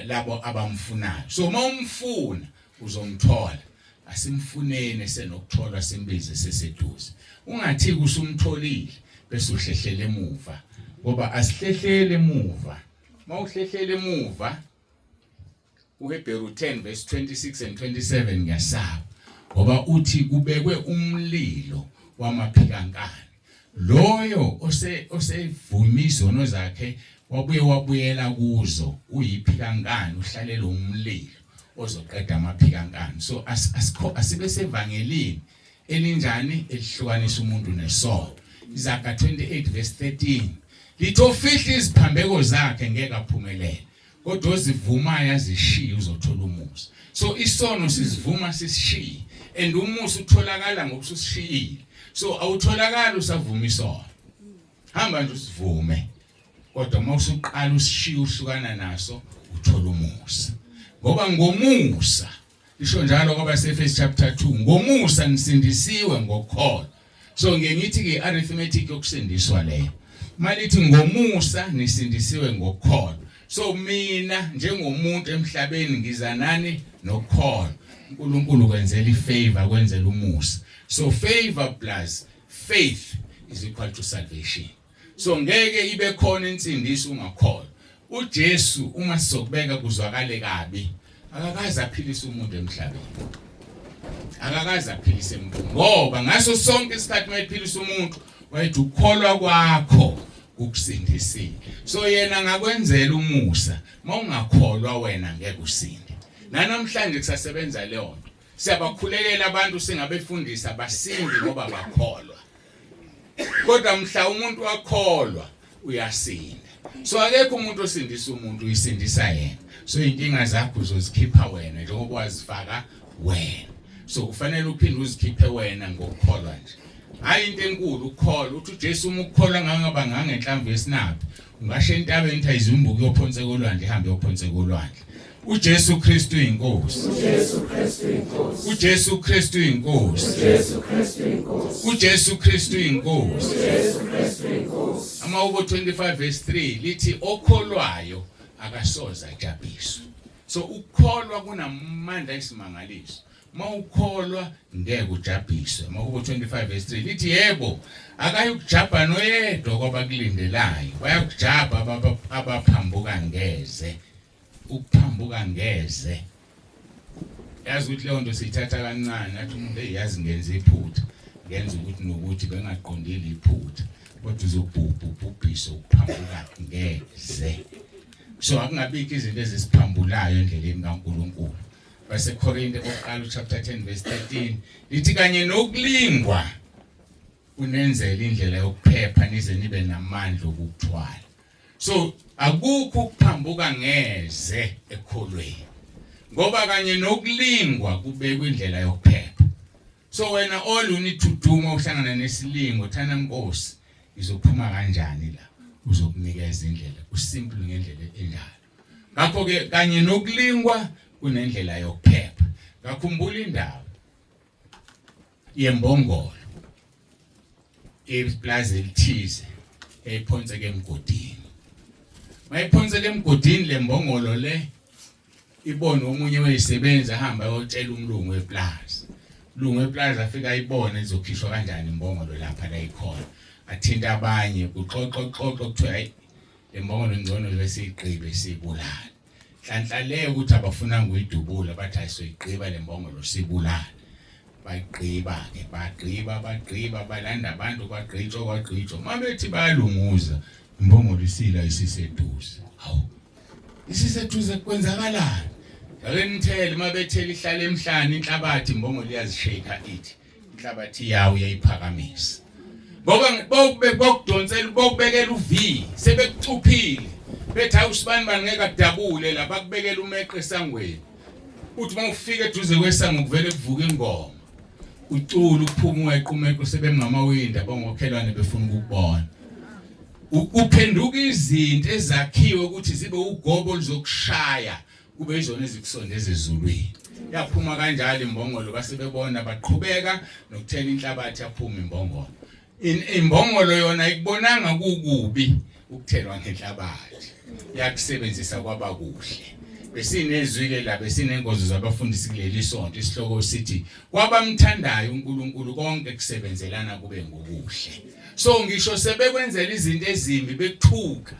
Labo abamfunayo. So mawumfuna uzomthola. Asimfunene senokuthola simbize seseduze. Ungathi kusumtholile bese uhlehlela emuva ngoba asihlehlele emuva. Mawuhlehlele emuva uHebrew 10 verse 26 and 27 ngiyasaba ngoba uthi kubekwe umlilo wamaphikankani. Loyo osevuma izono zakhe wabuyela kuzo uyiphikankani uhlalela umlilo ozoqeda amaphikankani. So asibe sevangelini elinjani elihlukanisa umuntu nesono. Izaga 28 verse 13 lithi ofihla iziphambeko zakhe ngeke aphumelele kodwa ozivumayo azishiye uzothola umusa. So isono sizivuma sisishiye and umusa utholakala ngokusishiyile. So awutholakala usavuma isono. Hamba nje usivume kodwa mawusuqala usishiye uhlukana naso uthola umusa. Ngoba ngomusa isho njalo ngoba seFirst chapter 2 ngomusa nisindisiwe ngokukholwa. So ngiyithi ke arithmetic yokusindiswa leyo. Malithi ngomusa nisindisiwe ngokukholwa. So mina njengomuntu emhlabeni ngiza nani nokukholwa. uNkulunkulu kwenzela ifavor kwenzela umusa. So favor plus faith is equal to salvation. So ngeke ibe khona insindiso ungakholwa. uJesu uma sizokubeka kuzwakale kabi akakaze aphilise umuntu emhlabeni. Akakaze aphilise umuntu ngoba ngaso sonke isikhathi mayiphilisa umuntu wayethi ukukholwa kwakho ukusindisile. So yena ngakwenzela umusa mawungakholwa wena ngeke usinde. Namhlanje kusasebenza leyo nto. Siyabakhulekela abantu singabefundisa basindi ngoba bakholwa. Kodwa mhla umuntu wakholwa uyasinda. So akekho umuntu osindisa umuntu uyisindisa yena. So inkinga zakho uzozikhipha wena njengoba wazifaka wena. So kufanele uphinde uzikhiphe wena ngokukholwa nje. Hayi into enkulu ukukholwa uthi uJesu uma ukukholwa ngangaba ngangenhlamvu yesinaphi ungasho entabeni ithi ayizumbuke yophonseka olwandle ihambe yophonseka olwandle. uJesu Kristu inkosi. uJesu Kristu inkosi. uJesu Kristu inkosi. uJesu Kristu inkosi. uJesu Kristu inkosi. uJesu Kristu inkosi. Amahubo 25 verse 3 lithi okholwayo akasoza ajabiswe. So ukukholwa kunamandla esimangaliso. Mawukholwa ngeke ujabhiswe. Makubo 25:3 lithi yebo akayukujabha noyedwa kwabakulindelayo. Bayakujabha abaphambuka ngeze. Ukuphambuka ngeze. Yazi ukuthi leyo nto siyithatha kancane athi umuntu eyazi ngenza iphutha. Ngenza ukuthi nokuthi bengaqondile iphutha. Kodwa uzobhubhiswa ukuphambuka ngeze. So akungabiki izinto ezisiphambulayo endleleni kaNkulunkulu. Base Korinte oqala chapter 10:13 lithi kanye nokulingwa unenzela indlela yokuphepha nize nibe namandla okuthwala. So akukho ukuphambuka ngeze ekholweni. Ngoba kanye nokulingwa kubekwe indlela yokuphepha. So wena all you need to do mawuhlangana nesilingo thana Nkosi izophuma kanjani la uzokunikeza indlela usimple ngendlela enjalo. Ngakho ke kanye nokulingwa kunendlela yokuphepha. Ngakhumbula indawo yembongolo eplaza elithize eyiphonseke emgodini. Mayiphonseke emgodini lembongolo le ibone omunye wezisebenza ahamba ayotshela umlungu weplaza. Umlungu weplaza afika ayibone izokhishwa kanjani imbongolo lapha la ikhona. Athinta abanye kuxoxo kuthiwa hayi lembongolo ngcono besiyiqibe sibulala. Hlanhla leyo ukuthi abafuna nguyidubula bathi ayisoyiqiba lembongolo sibulala. Bayiqiba ke bagqiba balanda abantu kwagqitshwa mabethi bayalunguza imbongolo isila isiseduze. Hawu isiseduze kwenzakalani? Ake nithele mabethela ihlala emhlanje inhlabathi imbongolo iyazisheka ithi inhlabathi yawo uyayiphakamisa. Ngoba bokudonsela bokubekela uV sebekucuphile bethi awusibani bangeke adabule lapha kubekela umeqe esangweni uthi mawufika eduze kwesango kuvele kuvuka ingoma ucula uphuma uyequmeqo sebengamawinda bongokhelwane befuna ukubona uphenduka izinto ezakhiwe ukuthi zibe ugobo lizokushaya kube izona ezikusondeza ezulwini. Yaphuma kanjalo imbongolo basebebona baqhubeka nokuthela inhlabathi yaphuma imbongolo. Imbongolo yona ikubonanga kukubi ukuthelwa ngenhlabathi. Yakusebenzisa kwaba kuhle. Besinezwike la besinengozi zabafundisi kuleli sonto isihloko sithi kwabamthandayo uNkulunkulu konke kusebenzelana kube ngokuhle. So ngisho sebekwenzela izinto ezimbi bekuthuka.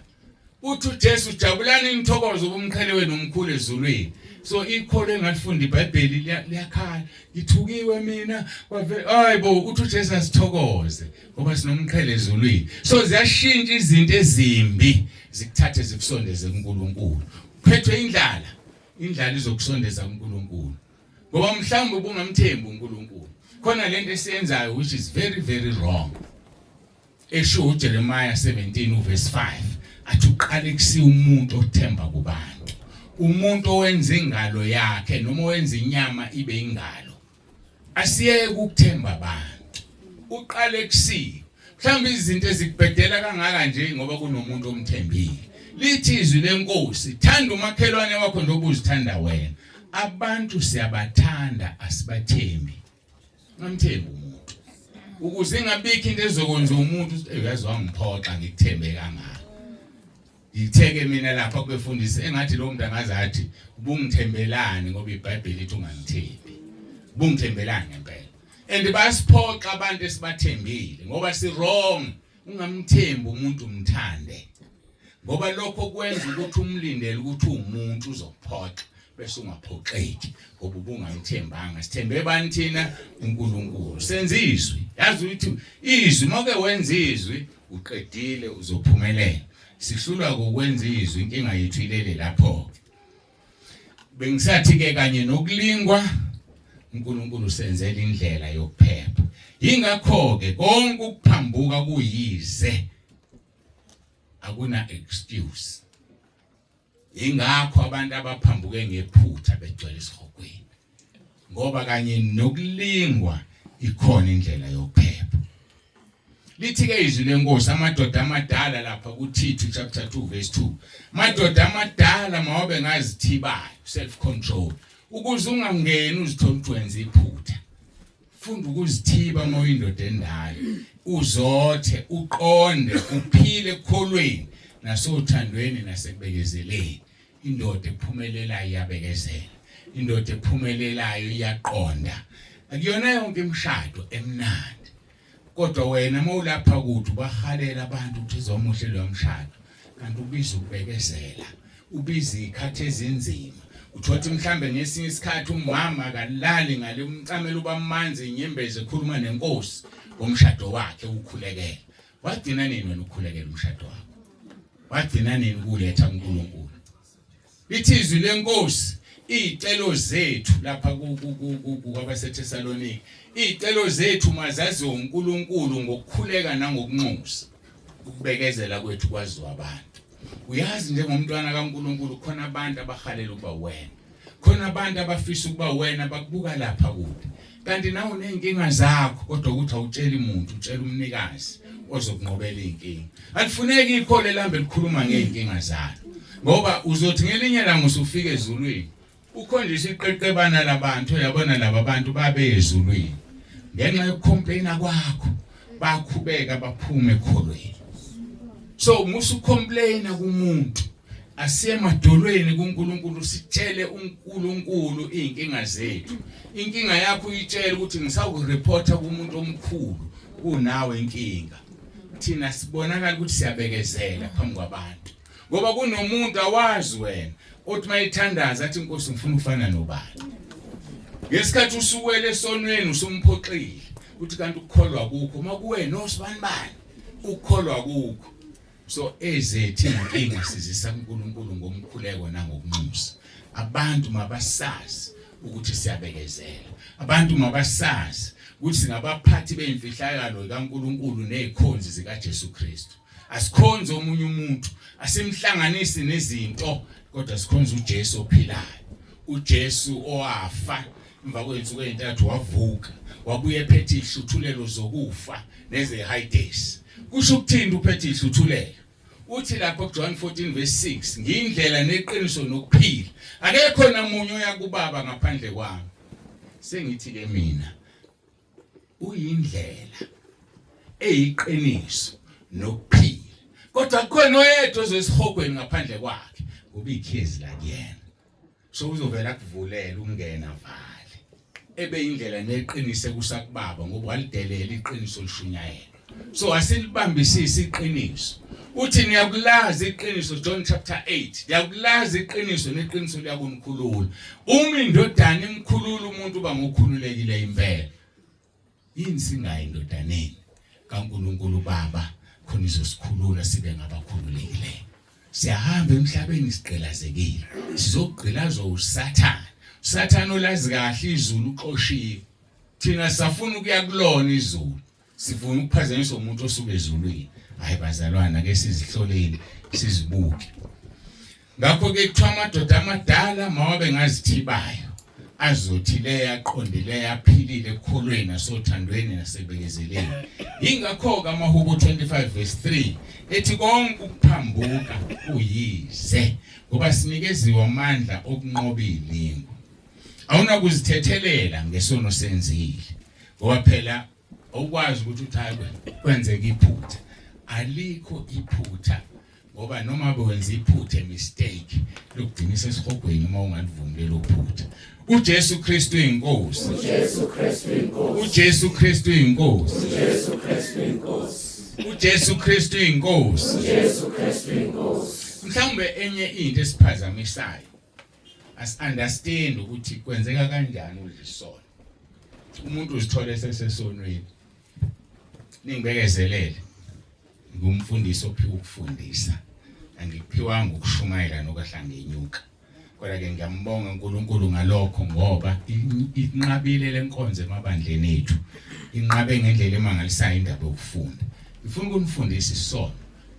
Uthi uJesu ujabulani inthokozo bomqhele wenu omkhulu ezulwini. So ikhole ngalifunda iBhayibheli liyakhala ngithukiwe mina hayibo uthi uJesu asithokoze ngoba sinomqhele ezulwini. So ziyashintsha izinto ezimbi zikuthathe zikusondeze kuNkulunkulu. Phethwe indlala izokusondeza kuNkulunkulu. Ngoba mhlawumbe ubungamthembi uNkulunkulu. Khona lento esiyenzayo which is very very wrong. Esho uJeremiah 17:5 athi uqale kusiya umuntu othemba kubantu. Umuntu owenza ingalo yakhe noma owenza inyama ibe ingalo. Asiyeke ukuthemba abantu. Uqale kusiya. Mhlawumbe izinto ezikubhedela kangaka nje ngoba kunomuntu omthembile. Lithi izwi leNkosi thanda umakhelwane wakho njengoba uzithanda wena. Abantu siyabathanda asibathembi. Ngamthembi umuntu. Ukuze ingabikho into ezokwenza umuntu uyazi wangiphoxa ngikuthembe kangaka. Ngitheke mina lapha kwefundisa engathi lo muntu angazathi ubungithembelani ngoba iBhayibheli lithi ungangithembi. Ubungithembelani ngempela. And basiphoxa abantu esibathembile ngoba si wrong ungamthembi umuntu umthande. Ngoba lokho kwenza ukuthi umlindele ukuthi umuntu uzokuphoxa bese ungaphoxeki ngoba ubungamthembanga. Sithembe bani thina uNkulunkulu. Senza izwi. Yazi ukuthi izwi make wenza izwi uqedile uzophumelela. Sihlulwa ukwenza izwi inkinga yethu ilele lapho. Bengisathi ke kanye nokulingwa uNkulunkulu senzela indlela yokuphepha. Ingakho ke konke ukuphambuka kuyize akuna excuse. Ingakho abantu abaphambuke ngephutha begcwele isihogweni. Ngoba kanye nokulingwa ikhona indlela yokuphepha. Lithi ke izwi leNkosi amadoda amadala lapha kuThithu chapter 2:2. Madoda amadala mawabe ngazithibayo self control. Ukuze ungangeni uzithola ukwenza iphutha. Funda ukuzithiba mawuyindoda endala. Uzothe, uqonde, uphile ekholweni nasothandweni nasekubekezeleni. indoda ephumelelayo iyabekezela, indoda ephumelelayo iyaqonda. Akuyona yonke imishado emnandi, kodwa wena mawulapha kuthi bahalela abantu ukuthi izomuhle lo mshado, kanti ubiza ukubekezela, ubiza ikhathi ezinzima. Uthothi mhlambe ngesinye isikhathi umama akalali ngale umcamela uba manzi inyembezi ekhuluma nenkosi ngomshado wakhe ukhulekela. Wagcina nini wena ukhulekela umshado wakho? Wagcina nini ukuletha uNkulunkulu? Lithi izwi lenkosi icelo zethu lapha kwabaseThesalonike, icelo zethu mazazi uNkulunkulu ngokukhuleka nangokunxusa, ukubekezela kwethu kwaziwa abantu. Uyazi njengomntwana kaNkulunkulu khona abantu abahalela ukuba wena, khona abantu abafisa ukuba wena bakubuka lapha kude, kanti nawe unenkinga zakho kodwa ukuthi awutsheli umuntu, utshela umnikazi ozokunqobela inkinga. Alifuneki ikhole lambe likhuluma ngeenkinga zakho, ngoba uzothi ngelinye ilanga usufika ezulwini ukhonjiswa iqeqebana labantu, uyabona laba abantu babe ezulwini ngenxa yokucomplaina kwakho, bakhubeka baphume ekholweni. So musukhomplayina kumuntu, asiye emadolweni kuNkulunkulu sitshele uNkulunkulu inkinga zethu. Inkinga yakho uyitshela ukuthi ngisawureporta kumuntu omkhulu kunawe inkinga. Thina sibonakala ukuthi siyabekezela phambi kwabantu, ngoba kunomuntu awazi wena othi mayithandaza athi inkosi ngifuna ufana nobani. Ngesikhathi usuwele esonweni usumphoxile uthi kanti ukukholwa kukho, makuwena osibani bani ukukholwa kukho. So ezethu inkinga sizisa uNkulunkulu ngomkhuleko nangokunxusa. Abantu mabasazi ukuthi siyabekezela, abantu mabasazi ukuthi singabaphathi beimfihlakalo kaNkulunkulu nezikhonzi zikaJesu Kristu. Asikhonze omunye umuntu, asimhlanganisi nezinto, kodwa sikhonze uJesu ophilayo, uJesu owafa emva kwensuku ezintathu wavuka, wabuye ephethe ihluthulelo zokufa nezehayidesi. Kusho ukuthini uphethe ihluthulelo? Uthi lapho kuJohn 14:6, ngiyindlela neqiniso nokuphila, akekho namunye oya kuBaba ngaphandle kwami. Sengithi ke mina uyindlela eyiqiniso nokuphila, kodwa khona oyedwa ozesihogweni ngaphandle kwakhe, kube ikhezi la kuyena. So uzovela kuvulela ungena vale, ebe indlela neqiniso kusakubaba, ngoba walidelela iqiniso lishunyayela. So asilibambisisi iqiniso. Uthi niyakulazi iqiniso, John chapter 8, niyakulazi iqiniso neqiniso liyakunkhulula. Uma indodana imkhulula umuntu uba ngokhululekile impela. Yini singayi endodaneni kaNkulunkulu Baba khona izosikhulula sibe ngabakhululekileyo. Siyahamba emhlabeni siqelazekile, sizogqilazwa uSathane. uSathane olazi kahle izulu uqoshiwe. Thina safuna ukuya kulona izulu, sifuna ukuphazanyiswa umuntu osuke ezulwini. Hayi bazalwana, ke sizihloleni sizibuke. Ngakho ke kuthiwa amadoda amadala mawabe ngazithibayo, azothi le yaqondile yaphilile ekholweni nasothandweni nasebekezeleni. Ingakho kaMahubo 25:3 ethi konke ukuphambuka uyize, ngoba sinikeziwe amandla okunqoba ilingo. Awunakuzithethelela ngesono senzile, ngoba phela ukwazi ukuthi uthakwe kwenzeka iphutha. Alikho iphutha, ngoba noma bewenza iphutha mistake lokugcinisa esihogweni uma ungalivumeli lophutha. uJesu Kristu inkosi, uJesu Kristu inkosi, uJesu Kristu inkosi, uJesu Kristu inkosi, uJesu Kristu inkosi, uJesu Kristu inkosi. Mhlawumbe enye into esiphazamisayo, as-understand ukuthi kwenzeka kanjani udlisono. Umuntu uzithola esesesonweni. Ningibekezelele, ngumfundisi ophiwa ukufundisa, angiphiwanga ukushumayela nokwahla ngenyuka. Kodwa ke ngiyambonga uNkulunkulu ngalokho, ngoba inqabile lenkonzo emabandleni ethu, inqabe ngendlela emangalisayo indaba yokufunda. Ngifuna ukunifundisa isono,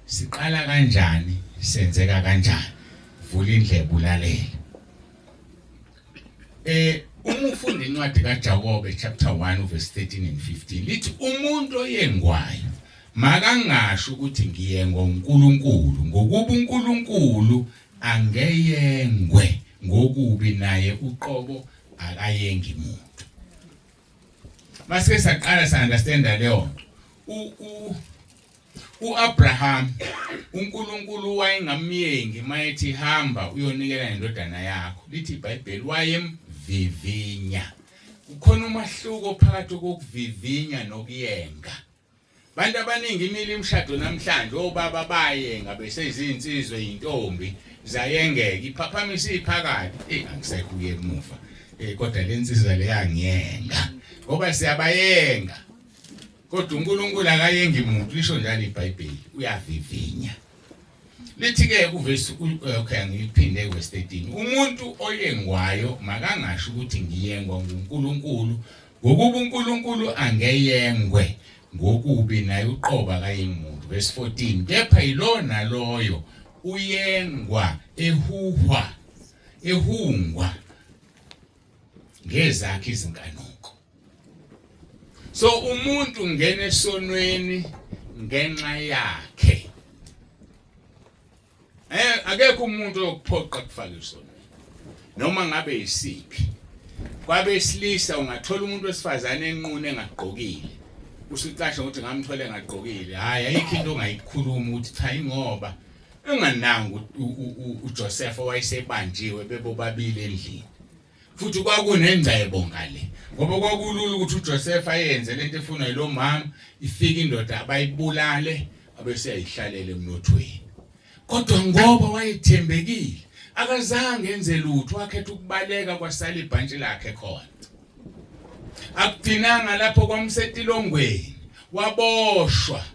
siqala kanjani, senzeka kanjani, vula indlebe ulalele. Uma ufunda incwadi kaJakobe chapter 1:13 and 15, lithi umuntu oyengwayo makangasho ukuthi ngiyengwa uNkulunkulu, ngokuba uNkulunkulu angeyengwe ngokubi, naye uqobo akayengi umuntu. Masike saqala sa understand leyo. uAbraham uNkulunkulu wayengamyengi mayethi hamba uyonikela indodana yakho lithi iBhayibheli wayemvivinya. Ukhona umahluko phakathi kokuvivinya nokuyenga. Bantu abaningi imile imshado namhlanje obaba bayenga besezinsizwe intombi zayengeka iphaphamisa iphakathi angisekho kuye emuva kodwa lensizwa le yangiyenga ngoba siyabayenga kodwa uNkulunkulu akayengi umuntu lisho njalo iBhayibheli uyavivinya. Lithi ke uvesi okay ngiphinde verse 13 umuntu oyengwayo makangasho ukuthi ngiyengwa nguNkulunkulu ngokuba uNkulunkulu angeyengwe ngokubi naye uqoba kayimuntu. Verse 14 kepha yilona loyo uyengwa ehungwa ngezakhe izinkanuko. So umuntu ngene esonweni ngenxa yakhe. Akekho umuntu okuphoqa kufaka esonweni noma ngabe isiphi. Kwabesilisa ungathola umuntu wesifazane enqune engagqokile. Usicasha ukuthi ngamthole engagqokile. Hayi ayikho into ongayikhuluma ukuthi cha ingoba engananga uJoseph wayesebanjiwe bebobabili endlini. Futhi kwakunengcebo ngale. Ngoba kwakulula ukuthi uJoseph ayenze lento efuna yilo mama ifike indoda abayibulale abese ayihlalele emnothweni. Kodwa ngoba wayethembekile akazange enze lutho wakhetha ukubaleka kwasala ibhantshi lakhe khona. Akudinanga lapho kwamsetilongweni waboshwa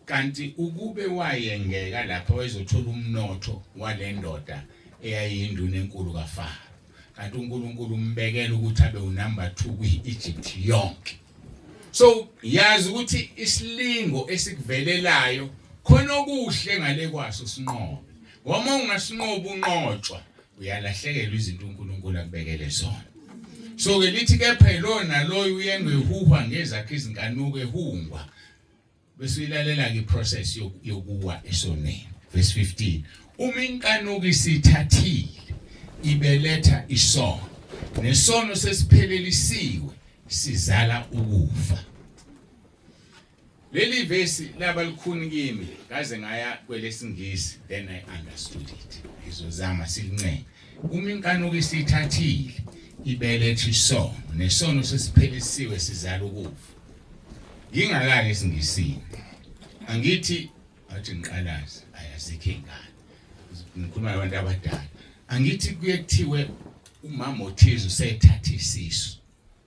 kanti ukube wayengeka lapho wayezothola umnotho walendoda eyayinduna enkulu kaFaro. Kanti uNkulunkulu umbekela ukuthi abe unumber 2 kwi-Egypt yonke. So yazi ukuthi isilingo esikuvelelayo khona okuhle ngale kwaso sinqobe. Ngoba ungasinqoba unqotshwa uyalahlekelwa izinto uNkulunkulu akubekele zona. So ke lithi kepha ilona loyo uyengwe ehuhwa ngezakhe izinkanuko ehungwa bese uyilalela ke process yokuwa esoneni. Verse 15 uma inkanuko isithathile ibeletha isono nesono sesiphelelisiwe sizala ukufa. Leli verse laba likhuni kimi kaze ngaya kwelesingisi then I understood it. Izozama silincane. Uma inkanuko isithathile ibeletha isono nesono sesiphelelisiwe sizala ukufa. Ngingakake esingisini. Angithi athi ngiqalazi ayazikho ingane. Ngikhuluma nabantu abadala. Angithi kuyethiwe umama othize usethatha isisu.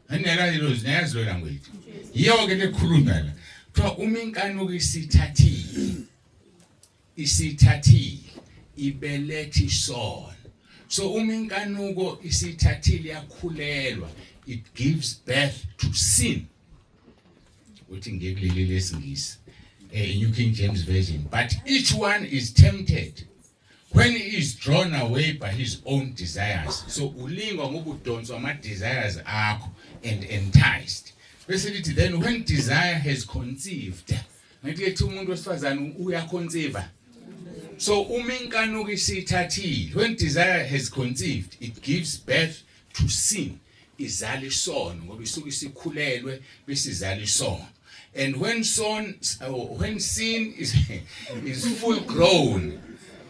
Anelazi lo ziyazi lo language. Yiyo ke lekhuluma la. Kuthiwa uma inkanuko isithathile ibeletha isono. So uma inkanuko isithathile yakhulelwa it gives birth to sin. Uthi ngekuleli lesingisi in New King James Version, but each one is tempted when he is drawn away by his own desires. So ulingwa ngobudonso ama desires akho and enticed. Basically then when desire has conceived, ngithi umuntu wesifazane uyaconceive. So uma inkanuko isithathile when desire has conceived it gives birth to sin. Izala isono ngoba isuke isikhulelwe bese izala isono. And when sin is full grown,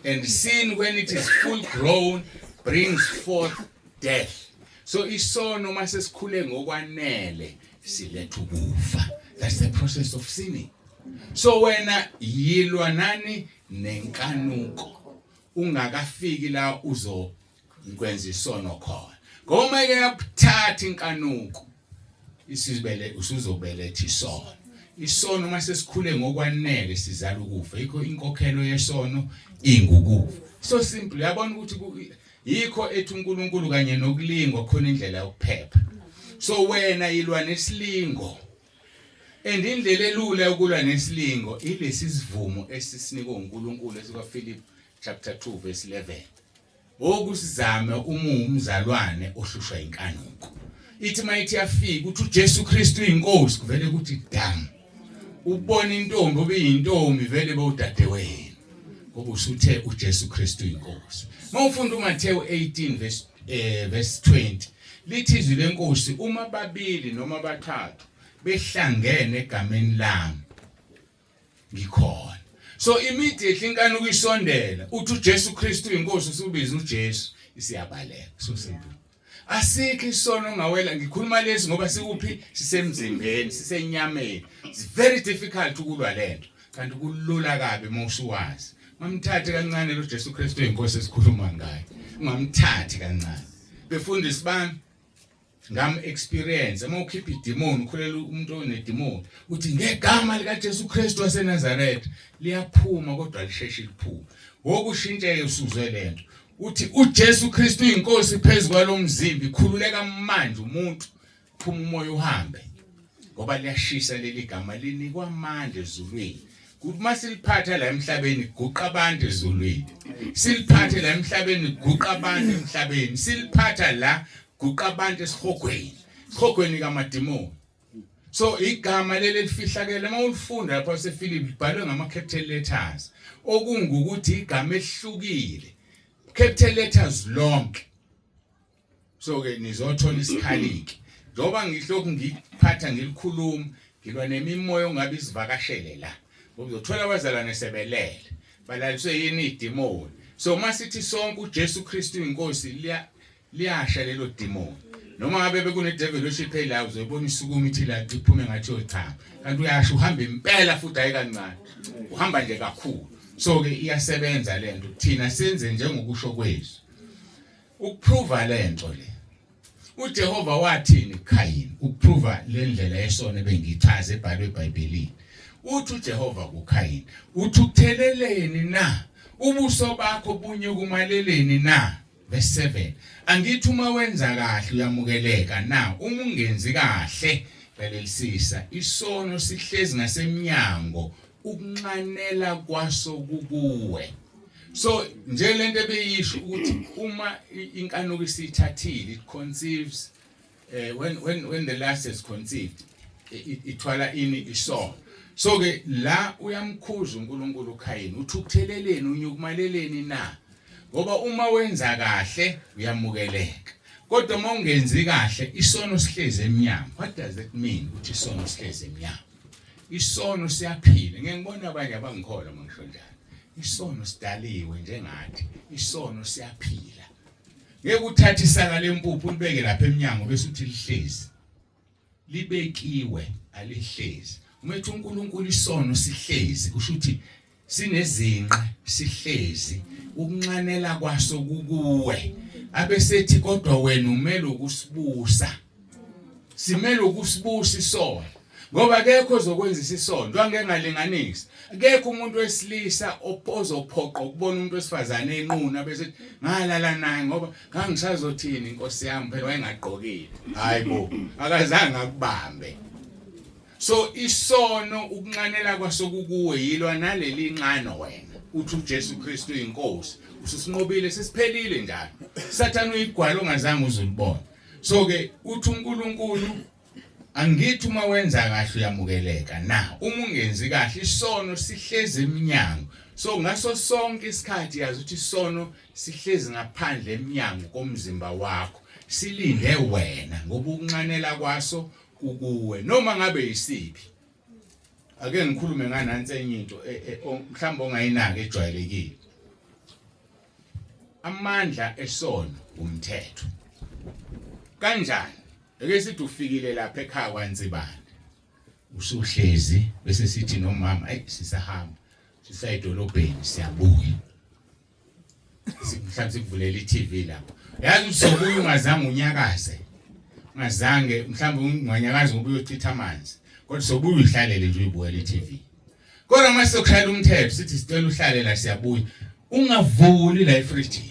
and sin when it is full grown brings forth death. So isono mase sikhule ngokwanele siletha ukufa. That's the process of sinning. So wena yilwa nani nenkanuko ungakafiki la uzokwenza isono khona. Ngoma ke yaphatha inkanuko isizibele usuzobeletha isono. Isono mase sikhule ngokwanele sizala ukufa. Yikho inkokhelo yesono ingukufa. So simple yabona ukuthi yikho ethi uNkulunkulu kanye nokulingwa khona indlela yokuphepha. So wena yilwa nesilingo. And indlela elula yokulwa nesilingo ilesi sivumo esisinikwe uNkulunkulu esikaPhilip chapter 2 verse 11. Okusizame umzalwane ohlushwa inkanuko. Ithi mayithi yafika uthi uJesu Kristu inkosi kuvele ukuthi dam. Ubona intombi obiyintombi vele bawudade wena. Ngoba usuthe uJesu Kristu inkosi. Mawufunda uMathewu 18 verse 20 lithi izwi lenkosi uma babili noma bathathu behlangene egameni lami ngikhona. So immediately inkani ukuyisondela uthi uJesu Kristu inkosi usubiza uJesu isiyabaleka. So simple. Asikho isono ongawela ngikhuluma lesi ngoba sikuphi sisemzimbeni sisenyameni. It's very difficult ukulwa lento kanti kulula kabi mawusuwazi. Mamthathe kancane lo Jesu Kristu inkosi esikhuluma ngayo. Ungamthathi kancane. Befundisi bami ngam experience uma ukhipha idemon ukholela umuntu onedemon uthi ngegama lika Jesu Kristu waseNazaretha liyaphuma kodwa lisheshi liphuma. Wokushintsheke usuzwe lento. Uthi uJesu Kristu inkosi phezulu kwalomzimba ikhululeka manje umuntu phuma umoya uhambe ngoba liyashisa leli gama linikwa amandla ezulwini. Kuthi masiliphatha la emhlabeni guqa abantu ezulwini. Siliphathe la emhlabeni guqa abantu emhlabeni. Siliphatha la guqa abantu esihogweni. Esihogweni kamademon. So igama leli lifihlakele mawulifunda lapha seFilipi libhalwe ngama capital letters. Okungukuthi igama elihlukile. Capital letters lonke. So ke nizothola isikhaliki. Njoba ngihloku ngiphatha ngilikhuluma ngilwa nemimoya ongabe isivakashele la. Uzothola abazalwane sebelele. Balaliswe yini idemon. So masithi sonke uJesu Kristu inkosi liyasha lelo demon. Noma ngabe bekune devil oshiphe la uzoyibona isukuma ithi la iphume ngathi cha. Kanti uyasho uhamba impela futhi ayikancane. Uhamba nje kakhulu. So ke iyasebenza lento thina senze njengokusho kwethu. Ukuprova lento le. uJehova wathini kuKhayini ukuprova le ndlela yesona bengichaze ebhalwe eBhayibhelini. Uthi uJehova kuKhayini uthi ukutheleleni na ubuso bakho bunye kumaleleni na. Verse 7 angithi uma wenza kahle uyamukeleka na uma ungenzi kahle belelisisa isono sihlezi ngasemnyango ukunxanela kwaso kukuwe. So nje lento ebeyisho ukuthi uma inkanuko isithathile it conceives when the last is conceived ithwala ini isono. So ke la uyamkhuza uNkulunkulu uKhayini uthi ukutheleleni unyukumaleleni na ngoba uma wenza kahle uyamukeleka kodwa uma ungenzi kahle isono sihleze emnyango. What does that mean ukuthi isono sihleze emnyango? Isono siyaphila. Ngeke ngibone abanye abangikholwa mangisho njalo. Isono sidaliwe njengathi. Isono siyaphila. Ngeke uthathe isaka lempuphu libeke lapha emnyango bese uthi lihlezi. Libekiwe alihlezi. Umethi uNkulunkulu isono sihlezi kusho ukuthi sinezinqa sihlezi ukunxanela kwaso kukuwe. Abesethi kodwa wena umele ukusibusa. Simele ukusibusa isono. Ngoba akekho ozokwenza isisondo angeke ngalinganisa. Akekho umuntu wesilisa opozophoqa ukubona umuntu wesifazane enquna bese ngalala naye ngoba ngangisazothini inkosi yami phela wayengaqokile. Hayibo akazange akubambe. So isono ukunxanela kwaso kukuwe yilwa naleli inqano wena. Uthi uJesu Kristu inkosi. Ususinqobile sesiphelile njalo. Sathane uyigwala ongazange uzulibona. So ke uthi uNkulunkulu angithi uma wenza kahle uyamukeleka na uma ungenzi kahle isono sihleze eminyango. So ngaso sonke isikhathi yazi ukuthi isono sihlezi ngaphandle eminyango komzimba wakho silinde wena ngoba ukunxanela kwaso kukuwe noma ngabe yisiphi. Ake ngikhulume nganansi enye into mhlawumbe ongayinaka ejwayelekile. Amandla esono umthetho. Kanjani? Ake sithi ufikile lapha ekhaya kwaNzibane. Usuhlezi bese sithi nomama sisahamba. Sisayidolobheni siyabuya. Mhlawumbe sikuvulela iTV lapho. Yazi usobuya ungazange unyakaze. Ungazange mhlawumbe unganyakaza ngoba uyochitha amanzi. Kodwa sobuya uhlalele nje uyibukela iTV. Kodwa mase sokushaya umthetho sithi sicela uhlale la siyabuya. Ungavuli la efridge.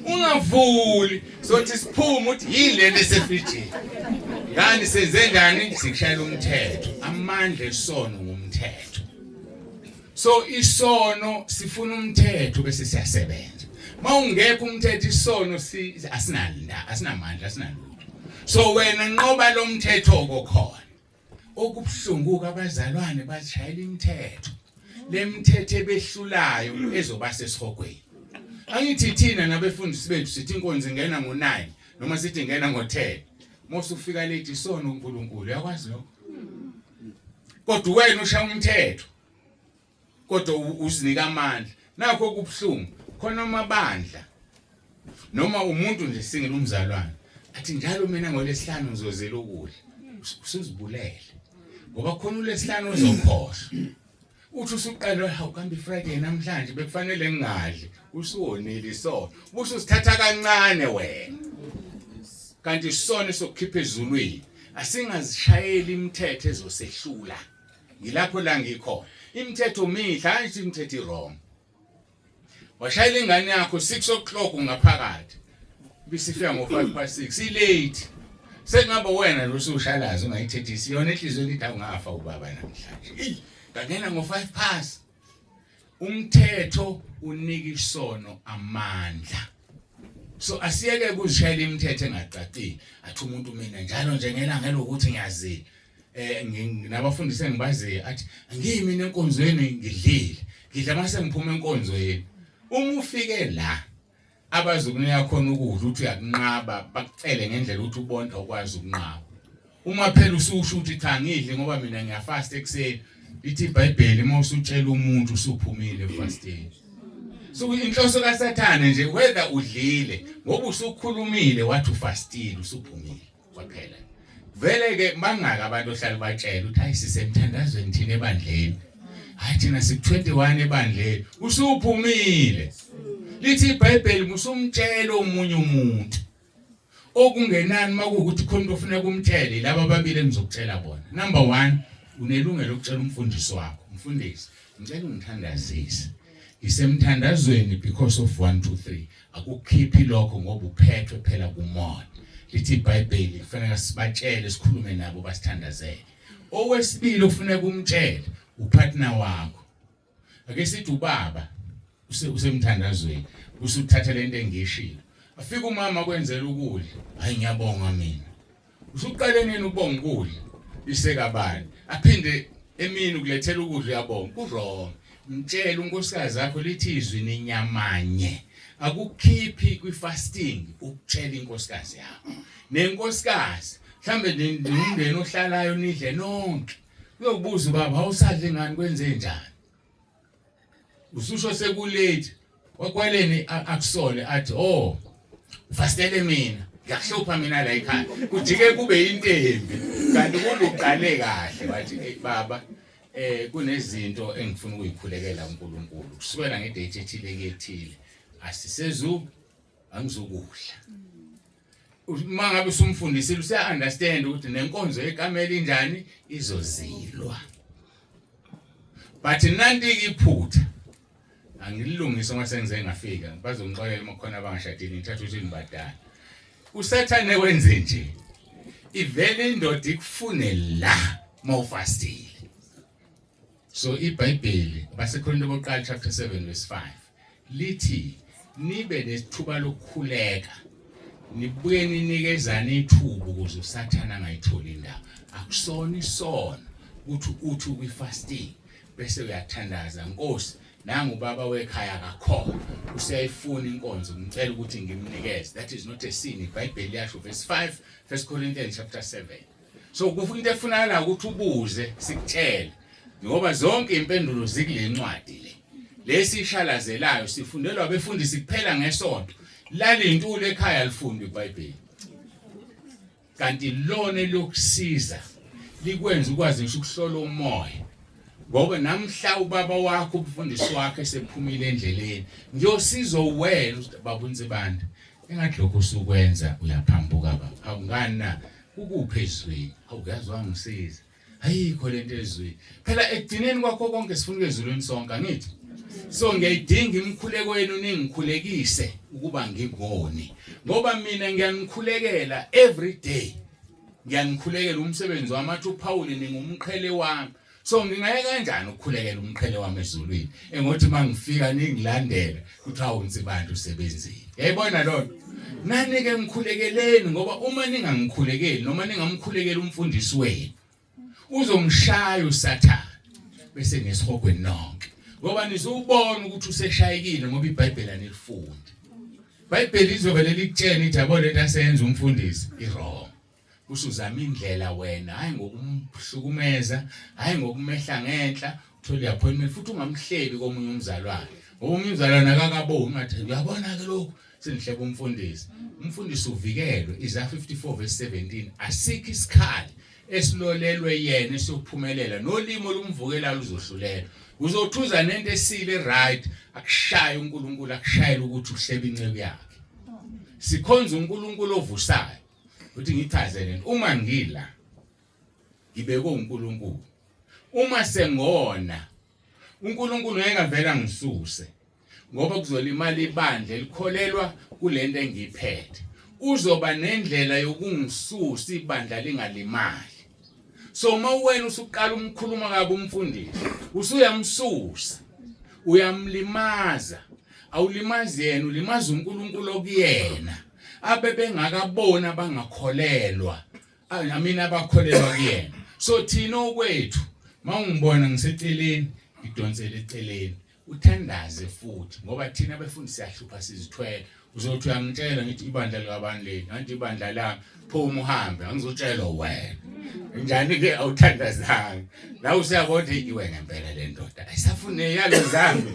Ungavuli sothi siphuma uthi yilento esefridge. Yani senze njani sikushaya umthetho. Amandla esono ngumthetho. So isono sifuna umthetho bese siyasebenza. Mawungekho umthetho isono asinamandla asinalutho. So wena nqoba lo mthetho okokhona. Okubhlunguka abazalwane bashayela imithetho. Le mithetho ebehlulayo ezoba sesihogweni. Angithi thina nabefundisi bethu sithi inkonzo ingena ngo9 noma sithi ingena ngo10. Mose ufika late isono uNkulunkulu yakwazi lokho. Kodwa wena ushaya umthetho. kodwa uzinika amandla nakho kubhlungu khona amabandla noma umuntu nje singela umzalwane athi njalo mina ngolesihlanu ngizozela ukudla usuzibulele ngoba khona uLesihlanu ozokhohlwa uthi usuqala hawu kambe Friday namhlanje bekufanele ngingadli usuwonile isona usuzithatha kancane wena kanti isona sokukhipha ezulwini asingazishayeli imithetho ezosehlula ngilapho la ngikhona imithetho mihle hayi imithetho wrong washayela ingane yakho 6 o'clock ngaphakathi bisifika ngo5:06 ilate sengaba wena lo usushalaza ungayithethisi yona enhlizweni lithi awungafa ubaba namhlanje ngangena ngo5:00 umthetho unika isono amandla so asiyeke kuzishayela imithetho engacacile athi umuntu mina njalo nje ngelanga lokuthi ngiyazile nabafundisi engibaziye athi angimi enkonzweni ngidlile ngidla mase ngiphuma enkonzweni uma ufike la abazukunika khona ukudla uthi uyakunqaba bakucele ngendlela ukuthi ubonda ukwazi ukunqaba uma phela ususho ukuthi cha ngidle ngoba mina ngiyafast ekseni lithi iBhayibheli uma usutshela umuntu usuphumile fasting so inhloso kaSathane nje whether udlile ngoba usukhulumile wathi ufastile usuphumile kwaphela vele ke bangaka abantu ohlala batshela uthi hayi sisemthandazweni thina ebandleni hayi thina siku21 ebandleni usuphumile lithi iBhayibheli musumtshela omunye umuntu okungenani makuukuthi khona ufuna kumtshela laba ababili engizokutshela bona number 1 unelungelo lokutshela umfundisi wakho umfundisi ngicela ungithandazise isemthandazweni because of 1 2 3 akukhiphi lokho ngoba uphethwe phela kumoya lithi iBhayibheli kufanele sibatshele sikhulume nabo basithandazele owesibili ufuna kumtshela upartner wakho ake sithi ubaba usemthandazweni usuthatha lento engishilo afika umama kwenzela ukudla hayi ngiyabonga mina usuqale nini ubonga ukudla isekabani aphinde emini ukulethela ukudla uyabonga kurong mtshela unkosikazi yakho lithi izwi nenyamanye akukhiphi kwifasting ukutshela inkosikazi yakho nenkosikazi mhlambe nomndeni ohlalayo nidle nonke uyokubuza baba awusadle ngani kwenze njani ususho sekulate wakwaleni akusole athi oh ufastele mina ngiyahlupha mina la ekhaya kujike kube intembi kanti kube uqale kahle wathi hey baba kunezinto engifuna ukuyikhulekela uNkulunkulu kusukela ngedate ethile angizokudla mangabe usumfundisile useya understand ukuthi nenkonzo yekamela injani izozilwa but nanti iphutha angilungisa uma sengize ngafika bazongixolela makhona abangashadile ngithatha ukuthi ngibadala uSathane wenze nje ivele indoda ikufune la mawufastile so iBhayibheli baseKorinto bokuqala chapter 7 verse 5 lithi nibe nesithuba lokukhuleka nibuye ninikezana ithuba ukuze uSathane angayitholi indawo akusona isona uthi ukwi-fasting bese uyathandaza Nkosi nangu baba wekhaya akakhona usiyayifuna inkonzo ngicela ukuthi ngimnikeze that is not a sin iBhayibheli yasho verse 5 1 Corinthians chapter 7 so kufuna into efunakala ukuthi ubuze sikutshele ngoba zonke impendulo zikule ncwadi lesishalazelayo sifundelwa abefundisi kuphela ngesonto lalintulo ekhaya lifunda iBhayibheli kanti lona lokusiza likwenza ukwazi ngisho ukuhlola umoya ngoba namhla ubaba wakho umfundisi wakhe esephumile endleleni ngiyosizo wena babunze banda engathi lokho usukwenza uyaphambuka baba awungani na ukuphe ezweni awuyazwa ngisiza ayikho lento ezweni phela ekugcineni kwakho konke sifuna ezulwini sonke angithi so ngiyayidinga imkhuleko yenu ningikhulekise ukuba ngikone ngoba mina ngiyanikhulekela every day ngiyanikhulekela umsebenzi wami athi uPaul ningumqhele wami so ngingayeka kanjani ukukhulekela umqhele wami ezulwini engothi mangifika ningilandela kuthi awunsibanda usebenzile yayibona lonto nani ke ngikhulekeleni ngoba uma ningangikhulekeli noma ningamkhulekela umfundisi wenu uzomshaya uSathane bese nesihogweni nonke ngoba nizubona ukuthi useshayekile ngoba iBhayibheli anilifundi iBhayibheli izovele likutshela ithi yabo lento asenza umfundisi irong usuzama indlela wena hayi ngokumhlukumeza hayi ngokumehla ngenhla thola appointment futhi ungamhlebi komunye umzalwane. Omunye umzalwane akakaboni ngathi uyabona ke lokho sendihleba umfundisi uvikelwe Isaiah 54 verse 17 asikho isikhali esilolelwe yena esiyophumelela nolimo lumvukela luzohlulela uzothuza nento esile right akushaya uNkulunkulu akushayela ukuthi uhlebe inceke yakhe sikhonza uNkulunkulu ovusayo uthi ngichazele uma ngila ngibekwe uNkulunkulu uma sengona uNkulunkulu ngeke avela ngisuse ngoba kuzolimala ibandla elikholelwa kulento engiphethe uzoba nendlela yokungisusa ibandla lingalimali so uma wena usuqala umkhuluma kabi umfundisi usuyamsusa uyamlimaza awulimazi yena ulimaza uNkulunkulu okuyena abebengakabona bangakholelwa mina abakholelwa kuyena so thina okwethu mawungibona ngiseceleni ngidonsele eceleni uthandaze futhi ngoba thina abefundisi siyahlupha sizithwele uzothi uyangitshela ngithi ibandla likabani leli kanti ibandla la phuma uhambe angizotshela wena njani ke awuthandazanga la usiyabona iwe ngempela le ndoda ayisafune yalo zami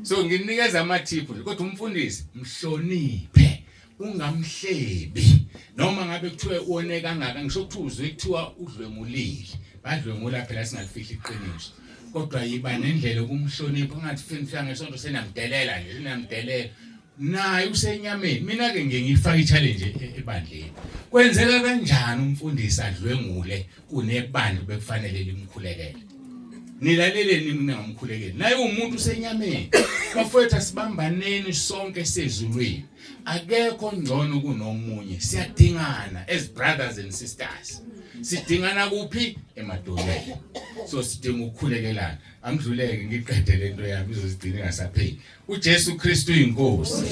so nginikeza amathiphu kodwa umfundisi mhloniphe ungamhlebi noma ngabe kuthiwe uone kangaka ngisho kuthuzwe kuthiwa udlwengulile badlwengula phela singalifihli iqiniso kodwa yiba nendlela kumhlonipha ungathi fika ngesonto senamdelela nje senamdelela naye usenyameni mina ke ngiyifaka i-challenge ebandleni kwenzeka kanjani umfundisi adlwengule kunebandla bekufanele limkhulekele nilaleleni ningamkhulekeli naye umuntu usenyameni bafowethu sibambaneni sonke sezulwini akekho ngcono kunomunye siyadingana as brothers and sisters sidingana kuphi emadolweni so sidinga ukukhulekelana angidluleke ngiqede lento yami izosidina ngasapheli uJesu Kristu inkosi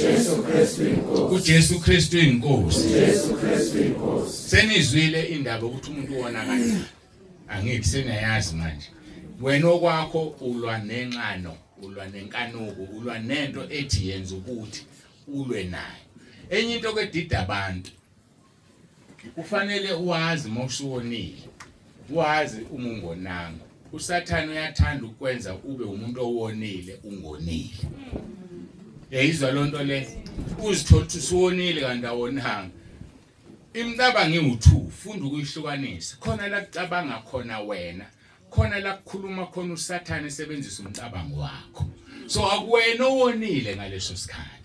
uJesu Kristu inkosi senizwile indaba ukuthi umuntu wona kanjani angithi senayazi manje wena okwakho ulwa nenqano ulwa nenkanuko ulwa nento ethi yenza ukuthi ulwe nayo enye into kedida abantu kufanele uwazi mawusuwonile wazi umungonanga uSathane uyathanda ukwenza ube umuntu owonile ungonile yayizwa lonto le uzithola usuwonile kanti awonanga imcaba ngiwu2 funda ukuyihlukanisa khona la kucabanga khona wena khona la kukhuluma khona uSathane esebenzisa umcabango wakho so akuwena owonile ngaleso sikhathi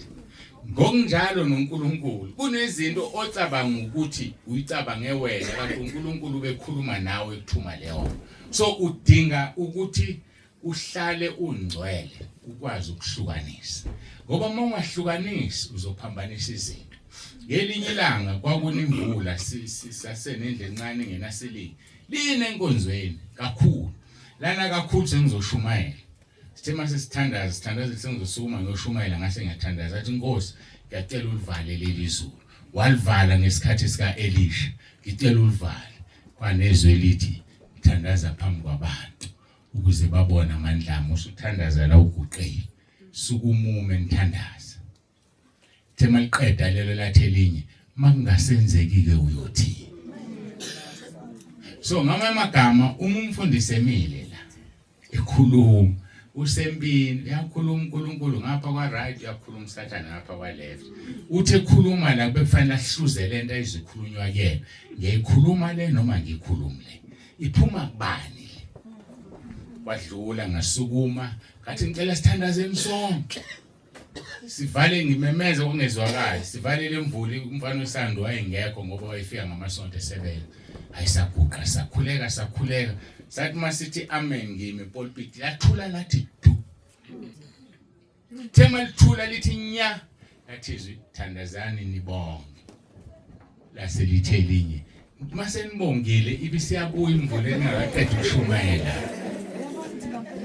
ngokunjalo noNkulunkulu kunezinto ocabanga ukuthi uyicabange wena kanti uNkulunkulu bekhuluma nawe ekuthuma leyo so udinga ukuthi uhlale ungcwele ukwazi ukuhlukanisa ngoba uma ungahlukanisi uzophambanisa izinto ngelinye ilanga kwakunemvula sisasenendle encane ngenasilingi line enkonzweni kakhulu lana kakhulu sengizoshumayela sithe mase sithandaza sengizosukuma ngiyoshumayela ngase ngiyathandaza athi Nkosi ngiyacela ulivale leli zulu walivala ngesikhathi sika Elisha ngicela ulivale kwanezwe lithi thandaza phambi kwabantu ukuze babone amandla ami usuthandaza la uguqile sukumume nithandaza thema liqeda lelo lathi elinye makungasenzeki ke uyothi so ngama amagama umfundisi emile la ekhuluma usempini uyakhuluma uNkulunkulu ngapha kwa right uyakhuluma uSathane ngapha kwa left uthi ekhuluma la bekufanele ahluzele into ezikhulunywa kuyena ngiyikhuluma le noma ngiyikhulumile iphuma kubani wadlula ngasukuma ngathi ngicela sithandazeni sonke sivale ngimemeza kungezwakali sivalele imvula umfana wesando wayengekho ngoba wayefika ngamasonto esebenza ayisaguqa sakhuleka sathi masithi amen ngime pulpit lathula lathi du thema lithula lithi nya lathi thandazani nibonge laselithi elinye mase nibongile ibisiyabuya imvula engakaqedi ukushumayela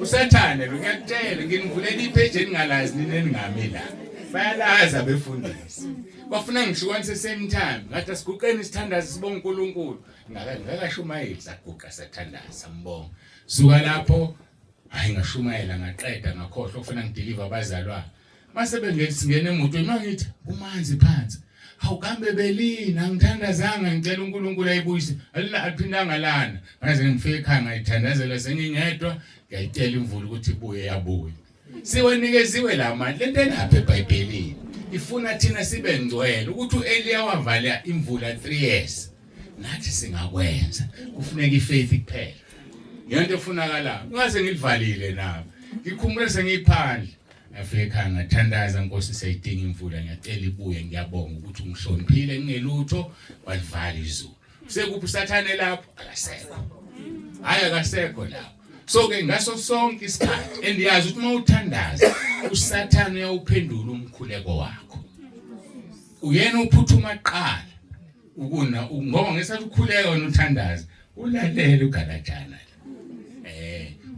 uSathane ngiyakutshela nginivulela ipage engalazi ninengami la bayalaza befundisi bafuna ngishukwanise same time ngathi asiguqeni isithandazo sibonga uNkulunkulu ngakashumayela saguqa sathandaza sambonga suka lapho hayi ngashumayela ngaqeda ngakhohlwa ufuna ngideliver abazalwane mase bengeke singene emotweni mangithi umanzi phansi awukambe belina ngithandazanga ngicela uNkulunkulu ayibuyise aliphindanga lana ngaze ngifike ekhaya ngayithandazela sengingedwa ngiyayitela imvula ukuthi ibuye yabuye siwenikeziwe la mali lento enapha eBhayibhelini ifuna thina sibe ngcwele ukuthi uEliya wavala imvula 3 years nathi singakwenza kufuneka ifaith kuphela yonke efunakala ngase ngilivalile nabo ngikhumbule sengiphandle afike ekhaya ngathandaza Nkosi sayidinga imvula ngiyacela ibuye ngiyabonga ukuthi ungihloniphile ngingelutho walivala izulu sekuphi sathane lapho akasekho hayi akasekho lapho so ke ngaso sonke isikhathi endiyazi ukuthi mawuthandaza uSathane uyawuphendula umkhuleko wakho uyena uphuthuma qala ukuna ngoba ngesathi ukhuleka wena uthandaza ulalele uGalatshana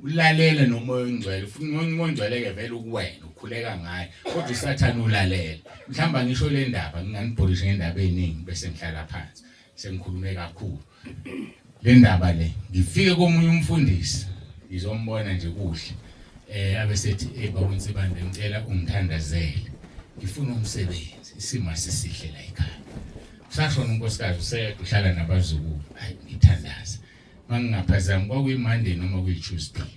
ulalela nomoya ongcwele ufuna umoya ongcwele ke vele ukuwena ukhuleka ngaye kodwa uSathane ulalela mhlamba ngisho le ndaba nginganibholisha ngendaba eziningi bese ngihlala phansi sengikhulume kakhulu le ndaba le ngifike komunye umfundisi ngizombona nje kuhle abesethi bawonse bande ngicela ungithandazele ngifuna umsebenzi isimo sisihle la ekhaya sasho unkosikazi usehlala nabazukulu hayi ngithandaza mangingaphazami kwakuyiMonday noma kuyiTuesday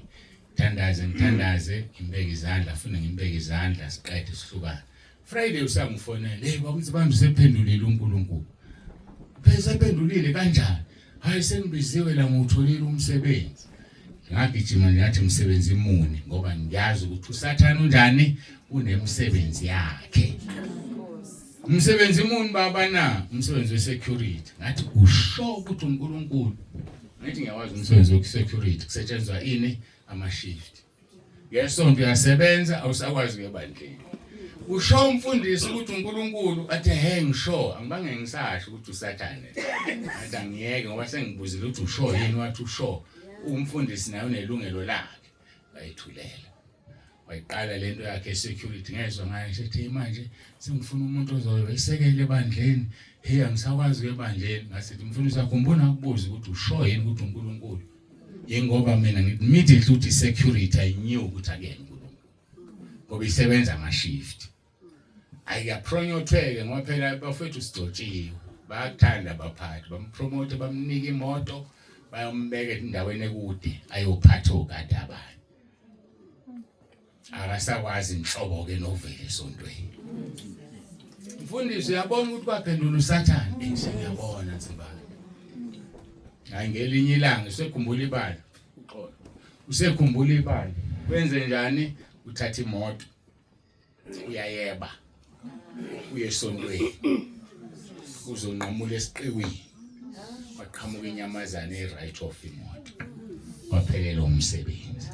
ngithandaze ngimbeke izandla funa ngimbeke izandla siqede sihlukana Friday usangifonela bawonse bande usephendulile uNkulunkulu phela sephendulile kanjani hayi sengibiziwe la ngutholile umsebenzi ngagijima ngathi umsebenzi imuni ngoba ngiyazi ukuthi uSathane unjani unemsebenzi yakhe umsebenzi imuni baba na umsebenzi wesecurity ngathi usho ukuthi uNkulunkulu ngathi ngiyawazi umsebenzi wesecurity kusetshenzwa ini ama-shift ngesonto uyasebenza awusakwazi kuyebandleni usho umfundisi ukuthi uNkulunkulu athi ngisho angibange ngisasho ukuthi uSathane ngathi angiyeke ngoba sengibuzile ukuthi usho yini wathi usho umfundisi naye unelungelo lakhe bayithulela wayiqala lento yakhe esecurity ngezwe ngaye sethi manje sengifuna umuntu ozoyisekela ebandleni angisakwazi ebandleni ngasithi mfundisi akhumbula ukubuza ukuthi usho yini ukuthi uNkulunkulu yengoba mina immediately ukuthi security I knew ukuthi akuyena uNkulunkulu ngoba isebenza ama-shift ayaphronyothweke ngoba phela bafethu sidotshiwe bayakuthanda abaphathi bampromote bamnika imoto bayombeka endaweni ekude ayophatha ogada abantu akasakwazi inhlobo ke novele esontweni mfundisi uyabona ukuthi kwaphendula uSathane ngiyabona Nsimbane hayi ngelinye ilanga usekhumbula ibala uxolo usekhumbula ibala wenze njani uthatha imoto uyayeba uye esontweni uzonqamula esiqiwini waqhamuka inyamazana e-right of imoto waphelela umsebenzi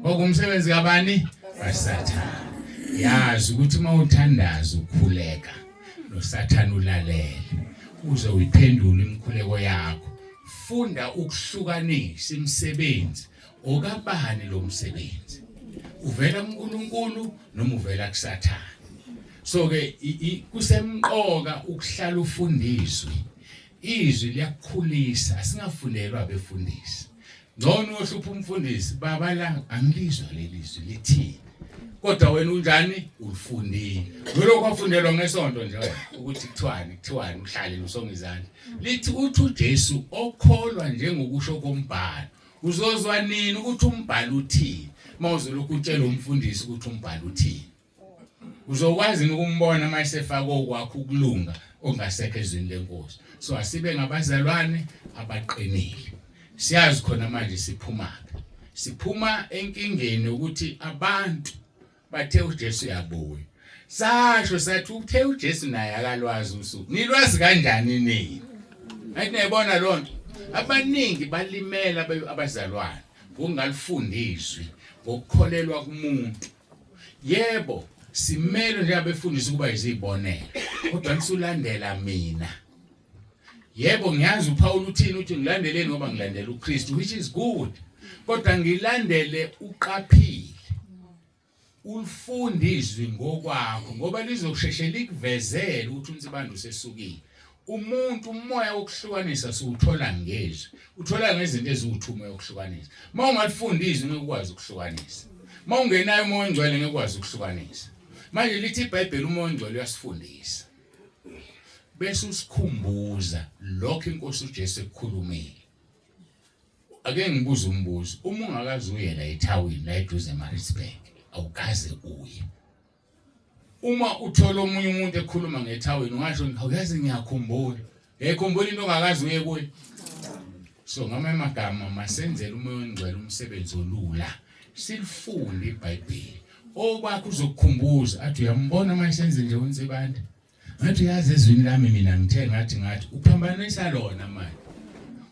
okumsebenzi kabani kaSathane yazi ukuthi mawuthandaza ukukhuleka noSathane ulalele uze uyiphendule imikhuleko yakho funda ukuhlukanisa imisebenzi okabani lo msebenzi uvela kuNkulunkulu noma uvela kuSathane so ke kusemqoka ukuhlala ufundiswe izwi liyakukhulisa asingafundelwa abefundisi ngcono ohlupha umfundisi baba la angilizwa lelizwi lithini kodwa wena unjani ulifundile lokho kwafundelwa ngesonto nje ukuthi kuthiwani uhlale nosonga izandla lithi uthi uJesu okholwa njengokusho kombhalo uzozwa nini ukuthi umbhalo uthini mawuzolokhu utshela umfundisi ukuthi umbhalo uthini uzokwazi ukumbona mayesefaka okwakho ukulunga ongasekho ezweni lenkosi so asibe ngabazalwane abaqinile siyazi khona manje siphuma enkingeni ukuthi abantu bathe uJesu yabuya sasho sathi uthe uJesu naye akalwazi usuku nilwazi kanjani nini ayithi nayibona lonto abaningi balimela abazalwane ngokungalifundiswi ngokukholelwa kumuntu yebo simele nje abefundisi kuba izibonela kodwa nisulandela mina yebo ngiyazi uPaul uthini uthi ngilandeleni ngoba ngilandela uKristu which is good kodwa ngilandele uqaphile ulifundiswe ngokwakho ngoba lizokusheshela likuvezela ukuthi uNsibanda usesukile umuntu umoya wokuhlukanisa siwuthola ngezwe uthola ngezinto eziwuthuma yokuhlukanisa mawungalifundiswa ngekwazi ukuhlukanisa mawungenayo umoya ongcwele ngekwazi ukuhlukanisa manje lithi iBhayibheli umoya ongcwele uyasifundisa bese usikhumbuza lokho inkosi uJesu ekukhulumile. Ake ngibuze umbuzo, uma ungakazi uye la eThawini la eduze eMaritzburg, awukaze uye. Uma uthola omunye umuntu ekhuluma ngeThawini ungasho awuyazi ngiyakhumbula. Ngiyakhumbula into ongakazi uye kuyo. So ngamanye amagama masenzele umoya ongcwele umsebenzi olula. Silifunde iBhayibheli. Okwakho uzokukhumbuza athi uyambona mayisenze nje uNsibande. Ngathi uyazi ezwini lami mina ngithe ngathi uphambanisa lona manje.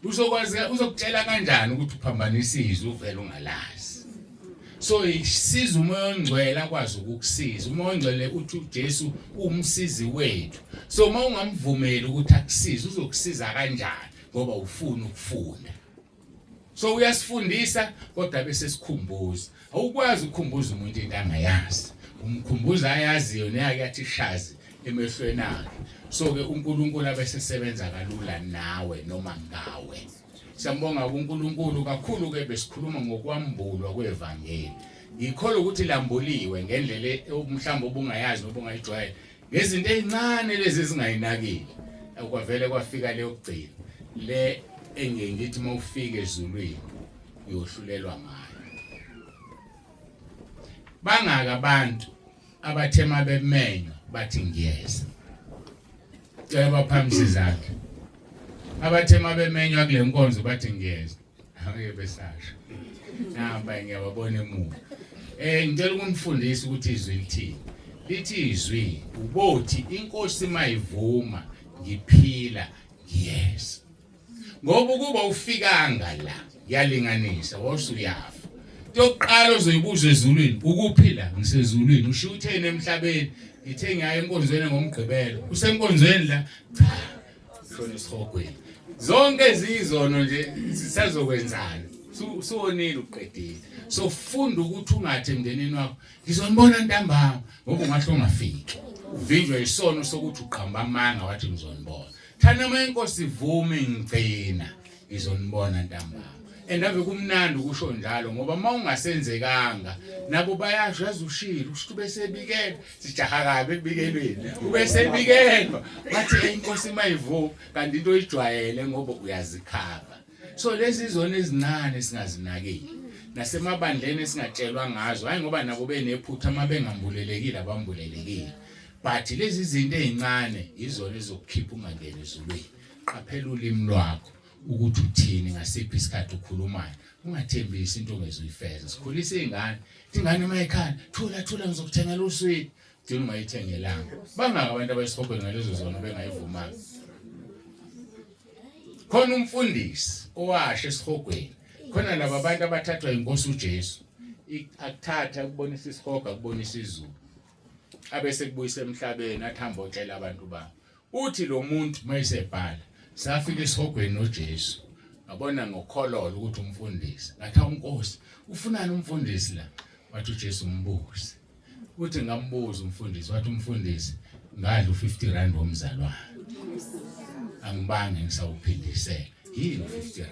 Uzokwazi uzokutshela kanjani ukuthi uphambanisizwe uvela ungalazi. So isiza umoya ongcwele akwazi ukukusiza. Umoya ongcwele uthi uJesu umsizi wethu. So uma ungamvumeli ukuthi akusize uzokusiza kanjani ngoba ufuna ukufunda. So uyasifundisa kodwa bese sikhumbuza. Awukwazi ukukhumbuza umuntu into angayazi. Umkhumbuza ayaziyo neyake yathi shazi emehlweni akhe. So ke uNkulunkulu abesesebenza kalula nawe noma ngawe. Siyambonga uNkulunkulu kakhulu ke besikhuluma ngokwambulwa kwevangeli. Ngikholwa ukuthi lambuliwe ngendlela mhlawumbe obungayazi nobungayijwayele. Ngezinto ezincane lezi ezingayinakile. Akwavele kwafika leyo kugcina. Le engengithi mawufika ezulwini uyohlulelwa ngayo. Bangaka abantu abathema bemenywa bathi ngiyeza. Cela baphamisi zakhe. Abathema bemenywa kule nkonzo bathi ngiyeza. Aweke besasho. Namba ngiyababona emuva. Ngicela ukunifundisa ukuthi izwi lithini. Lithi izwi ubothi inkosi mayivuma ngiphila ngiyeza. Ngoba kuba ufikanga la yalinganisa wosuyafa. Yokuqala ozoyibuza ezulwini ukuphila ngisezulwini usho uthene emhlabeni ngithe ngiya enkonzweni ngomgqibelo usenkonzweni la cha shona isihogweni zonke izizono nje sisazokwenzana suwonile uqedile so funda ukuthi ungathi emndenini wakho ngizonibona ntambama ngoba ungahle ungafiki uvinjwe isono sokuthi uqhamba amanga wathi ngizonibona thana mayenkosi ivume ngigcina ngizonibona ntambama Endave kumnandi ukusho njalo ngoba mawungasenzekanga nabo bayasho yazushilo usho besebikela sijaha kabe ekubikelweni ubesebikelwa bathi inkosi mayivuka kanti into oyijwayele ngoba uyazikhava so lezi zona ezincane singazinakile nasemabandleni esingatshelwa ngazo hayi ngoba nabo benephutha mabengambulelekile abambulelekile but lezi zinto ezincane izona ezokukhipha ungangena ezulwini qaphela ulimi lwakho ukuthi uthini ngasiphi isikhathi ukhulumayo ungathembisi into ongezuyifeza sikhulisa ingane mayikhana thula ngizokuthengela uswidi thina ungayithengelanga bangaka abantu abayisihobhe ngalezo zona bengayivumanga khona umfundisi owashe esihogweni khona laba abantu abathathwa inkosi uJesu akuthatha ukubonisa isihoga ukubonisa izulu abese kubuyisa emhlabeni athamba otshela abantu ba uthi lo muntu mayisebhala safika esihogweni noJesu ngabona ngokhololo ukuthi umfundisi ngathi unkosi ufunani umfundisi la wathi uJesu umbuze uthi ngambuza umfundisi wathi umfundisi ngadla u50 womzalwane angibange ngisawuphindisela yini u50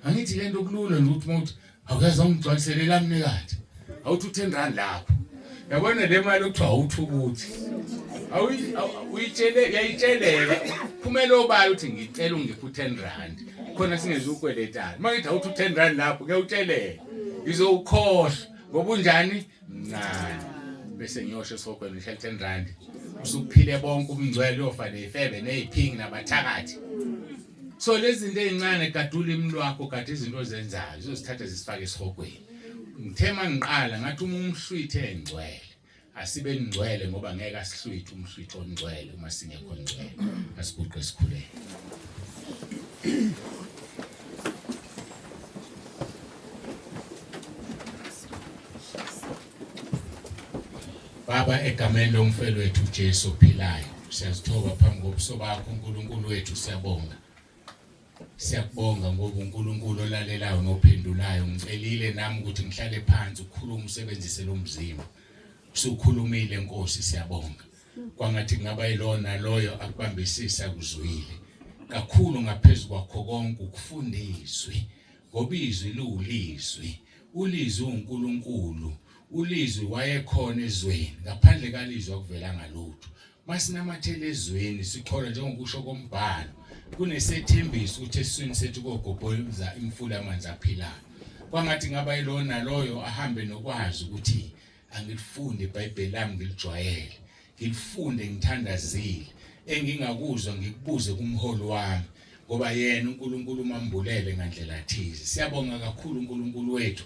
angithi lento kulula ukuthi umuntu awuyazi ungigcwaliselela mnikazi awuthi u10 lapho yabona le mali okuthiwa awuthukuthi uyayitshelela kumele obala ukuthi ngicela ungiphe u10 khona singezukweletayo mayithi awuthi u10 lapho kuyawutshelela izowukhohlwa ngoba unjani ncane bese ngiyosho esihogweni ngishaya 10 usukuphile bonke umngcwele uyofana ifebe neziphingi nabathakathi so lezi zinto ezincane gadula imlwakho kade izinto ozenzayo uzosithatha zisifake esihogweni ngithema ngiqala ngathi umhlwithe engcwele asibe ngcwele ngoba ngeke asihlwithe umhlwitho ongcwele uma singekho ngcwele asiguqe sikhuleke Baba egameni lomfelo wethu uJesu ophilayo siyazithoba phambi kobuso bakho uNkulunkulu wethu siyakubonga ngoba uNkulunkulu olalelayo nophendulayo ngicelile nami ukuthi ngihlale phansi ukukhuluma usebenzise lo mzimba usukhulumile Nkosi siyabonga kwangathi ngaba yilona loyo akubambisisa kuzwile kakhulu ngaphezulu kwakho konke ukufundiswe ngoba izwi liwulizwi ulizwi uNkulunkulu ulizwi wayekhona ezweni ngaphandle kalizwi akuvelanga lutho masinamathele ezweni sikholwa njengokusho kombhalo kunesethembiso ukuthi esiswini sethu kogobhoza imfula amanzi aphilayo. Kwangathi ngaba yilona loyo ahambe nokwazi ukuthi angilifunde iBhayibheli lami ngilijwayele, ngilifunde ngithandazile, engingakuzwa ngikubuze kumholi wami ngoba yena uNkulunkulu umambulele ngandlela thize. Siyabonga kakhulu uNkulunkulu wethu.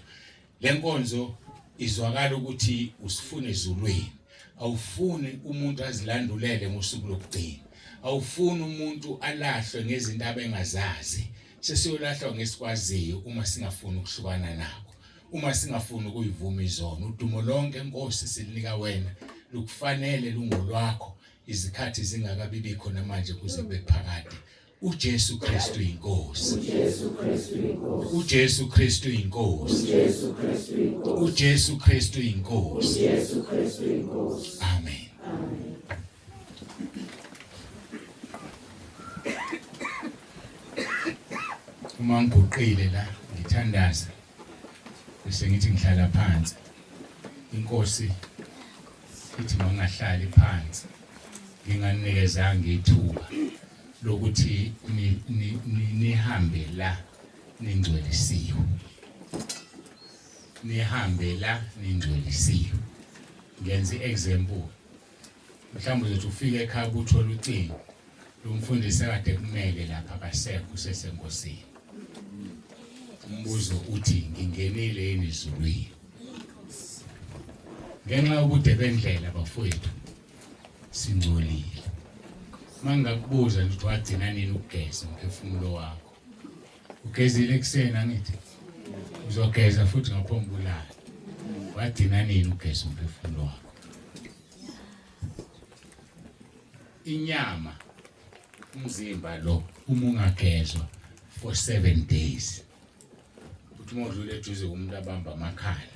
Lenkonzo izwakala ukuthi usifune ezulwini. Awufuni umuntu azilandulele ngosuku lokugcina. Awufuni umuntu alahlwe ngezinto abengazazi. Sesiyolahlwa ngesikwaziyo uma singafuni ukuhlukana nako. Uma singafuni ukuyivuma izono. Udumo lonke Nkosi silinika wena lukufanele lungolwakho izikhathi zingakabibikho namanje kuze bephakade. uJesu Kristu inkosi. uJesu Kristu inkosi. uJesu Kristu inkosi. uJesu Kristu inkosi. uJesu Kristu inkosi. uJesu Kristu inkosi. Amen. Amen. Uma ngiguqile la ngithandaza bese ngithi ngihlala phansi. Inkosi ithi mangahlali phansi nginganikezanga ithuba lokuthi nihambe la ningcwelisiwe. Nihambe la ningcwelisiwe. Ngenza iexample. Mhlawumbe uzothi ufike ekhaya uthola ucingo. Lo mfundisi akade kumele lapha abasekho sesenkosini. Umbuzo uthi ngingenile yini ezulwini? Ngenxa yobude bendlela bafowethu singcolile. Mangakubuza nje wagcina nini ukugeza umphefumulo wakho? Ugezile ekseni angithi? Uzogeza futhi ngaphambi kulala. Wagcina nini ukugeza umphefumulo wakho? Inyama umzimba lo uma ungagezwa for 7 days. Uthi modlule eduze umuntu abamba amakhala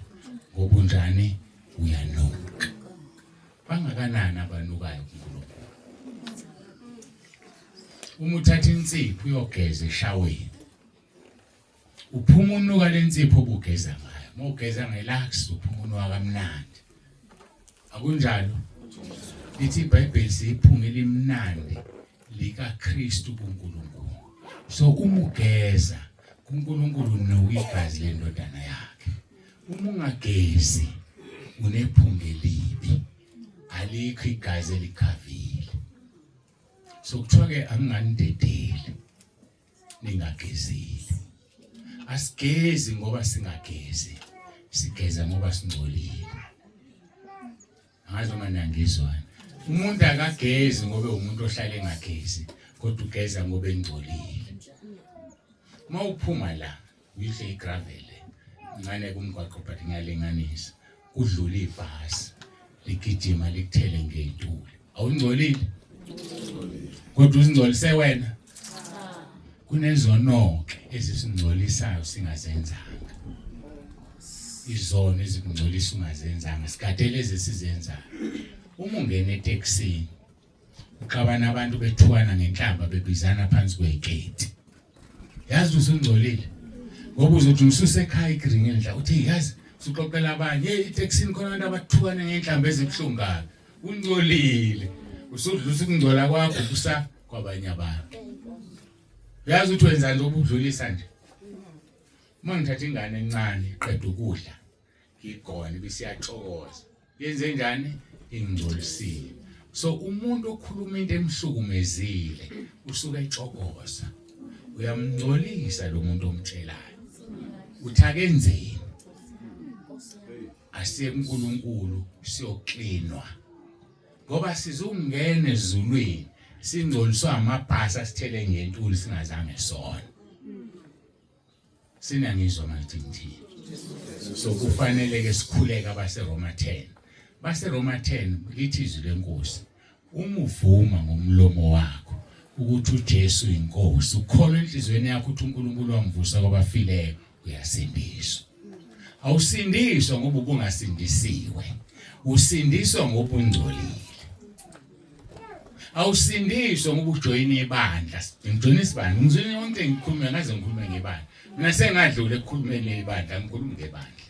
ngobunjani uyanuka. Bangakanani abanukayo kuNkulunkulu? Uma uthatha insipho uyogeza eshaweni. Uphuma unuka lensipho obugeza ngayo. Mawugeza ngelaks uphuma unuka kamnandi. Akunjalo? Lithi iBhayibheli siyiphunga elimnandi lika Kristu kuNkulunkulu. So uma ugeza kuNkulunkulu unuka igazi lendodana yakhe. Uma ungagezi unephunga elibi. Alikho igazi elikhavile. So kuthiwa ke anginganidedeli ningagezile. Asigezi ngoba singagezi. Sigeza ngoba singcolile. Ngazo manje ngizwana. Umuntu akagezi ngoba umuntu ohlala engagezi, kodwa ugeza ngoba engcolile. Mawuphuma la, uyihle igravel. Ngane kumgwaqo but ngiyalinganisa. Udlula ibhasi. Ligijima likuthele ngentuli. Awungcolile? Kodwa uzingcolise wena. Kunezononke ezisingcolisayo singazenzanga. Izono ezikungcolisa ungazenzanga. Sikade lezi sizenzayo. Uma ungena eTaxini, uqabana abantu bethuana ngenhlamba bebizana phansi kwegate. Yazi usungcolile. Ngoba uzothi ngisusa ekhaya iGreenhill uthi yazi usuxoxela abanye eTaxini khona abantu abathuana ngenhlamba ezibhlungayo. Ungcolile. Usudlusa ukungcola kwakho kusa kwabanye abantu. Yazi uthi wenza nje obudlulisa nje. Uma ngithatha ingane encane iqeda ukudla, ngigone bese iyaxokoza. Yenze njani? Ingcolisile. So umuntu okhuluma into emhlukumezile usuka etshokoza. Uyamngcolisa lo muntu omtshelayo. Uthi akenzeni? Asiye kuNkulunkulu siyoklinwa. Ngoba sizungena ezulwini singcoliswa amabhasa asithele ngentuli singazange sona. Sinangizwa manje ngithini. So kufanele ke sikhuleke abaseRoma 10. BaseRoma 10 lithi izwi lenkosi. Uma uvuma ngomlomo wakho ukuthi uJesu inkosi, ukholwa enhlizweni yakho ukuthi uNkulunkulu wamvusa kwabafileyo, uyasindiswa. Awusindiswa ngoba ubungasindisiwe. Usindiswa ngoba ungcolile. Awusindiswa ngoba ujoyina ibandla. Ngijona isibandla. Ngizweni yonke ngikhuluma ngaze ngikhulume ngebandla. Mina sengadlule ekukhulumeni ngebandla, ngikhuluma ngebandla.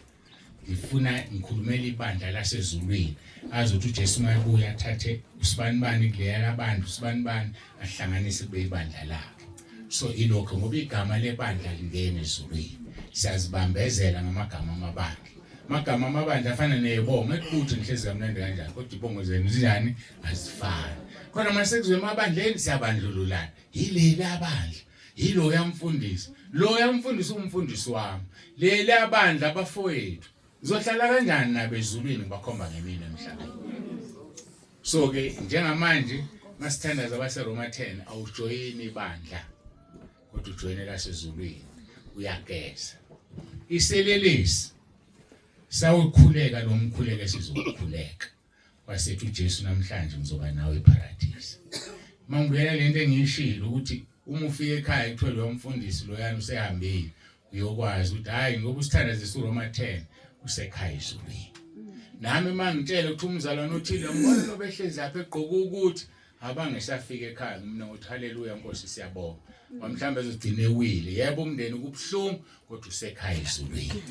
ngifuna ngikhulumela ibandla lasezulwini azothi uJesu mayebuya athathe usibanibani kuleya abantu usibanibani ahlanganise kube ibandla lakhe. So ilokho ngoba igama lebandla lingene ezulwini siyazibambezela ngamagama amabandla. Amagama amabandla afana nezibongo ekuthi inhliziyo kamnandi kanjani kodwa ibongo zenu zinjani azifani. Khona mase kuzwe emabandleni siyabandlululana yile abandla yilo yamfundisi lo yamfundisi umfundisi wami lele abandla abafowethu zohlala kanjani nabezulwini bakhomba ngemini emhlabeni. So ke njengamanje masithandaza abaseRoma 10 awujoyini ibandla kodwa ujoyine lasezulwini uyageza iselelesi sawukhuleka lo mkhuleko sizokhuleka wasethi uJesu namhlanje ngizoba nawe eparadise. Mangibuyela lento engiyishilo ukuthi uma ufika ekhaya ethwele umfundisi loyana usehambile uyokwazi ukuthi hayi ngoba usithandazisa uRoma 10 usekhaya ezulwini. Nami mangitshela ukuthi umzalwane othile ngibona lobehlezi apha egqoka ukuthi abangesafika ekhaya mina ngothi haleluya Nkosi siyabonga. Mhlawumbe ezogcina ewile yebo umndeni kubhlungu kodwa usekhaya ezulwini.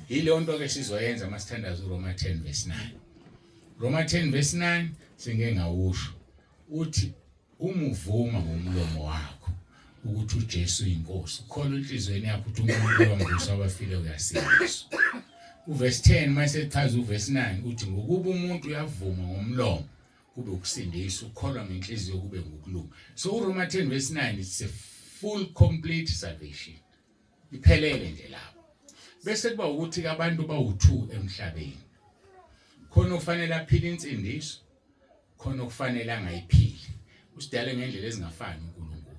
Ile nto ke sizoyenza masithandaza uRoma 10 verse 9. Roma 10 verse 9 singeke ngawusho uthi umuvuma ngomlomo wakho ukuthi uJesu inkosi ukholwa enhlizweni yakho ukuthi umuntu wamvusa abafile uyasindiswa. Uverse 10 mase chaza uverse 9 uthi ngokuba umuntu uyavuma ngomlomo kube ukusindiswa ukholwa ngenhliziyo kube ngokulunga. So uRoma 10 verse 9 it's a full complete salvation. Iphelele nje lapho. Bese kuba ukuthi abantu bawu2 emhlabeni. Khona ufanele aphile insindiso khona ukufanele angayiphili. Usidale ngendlela ezingafani uNkulunkulu.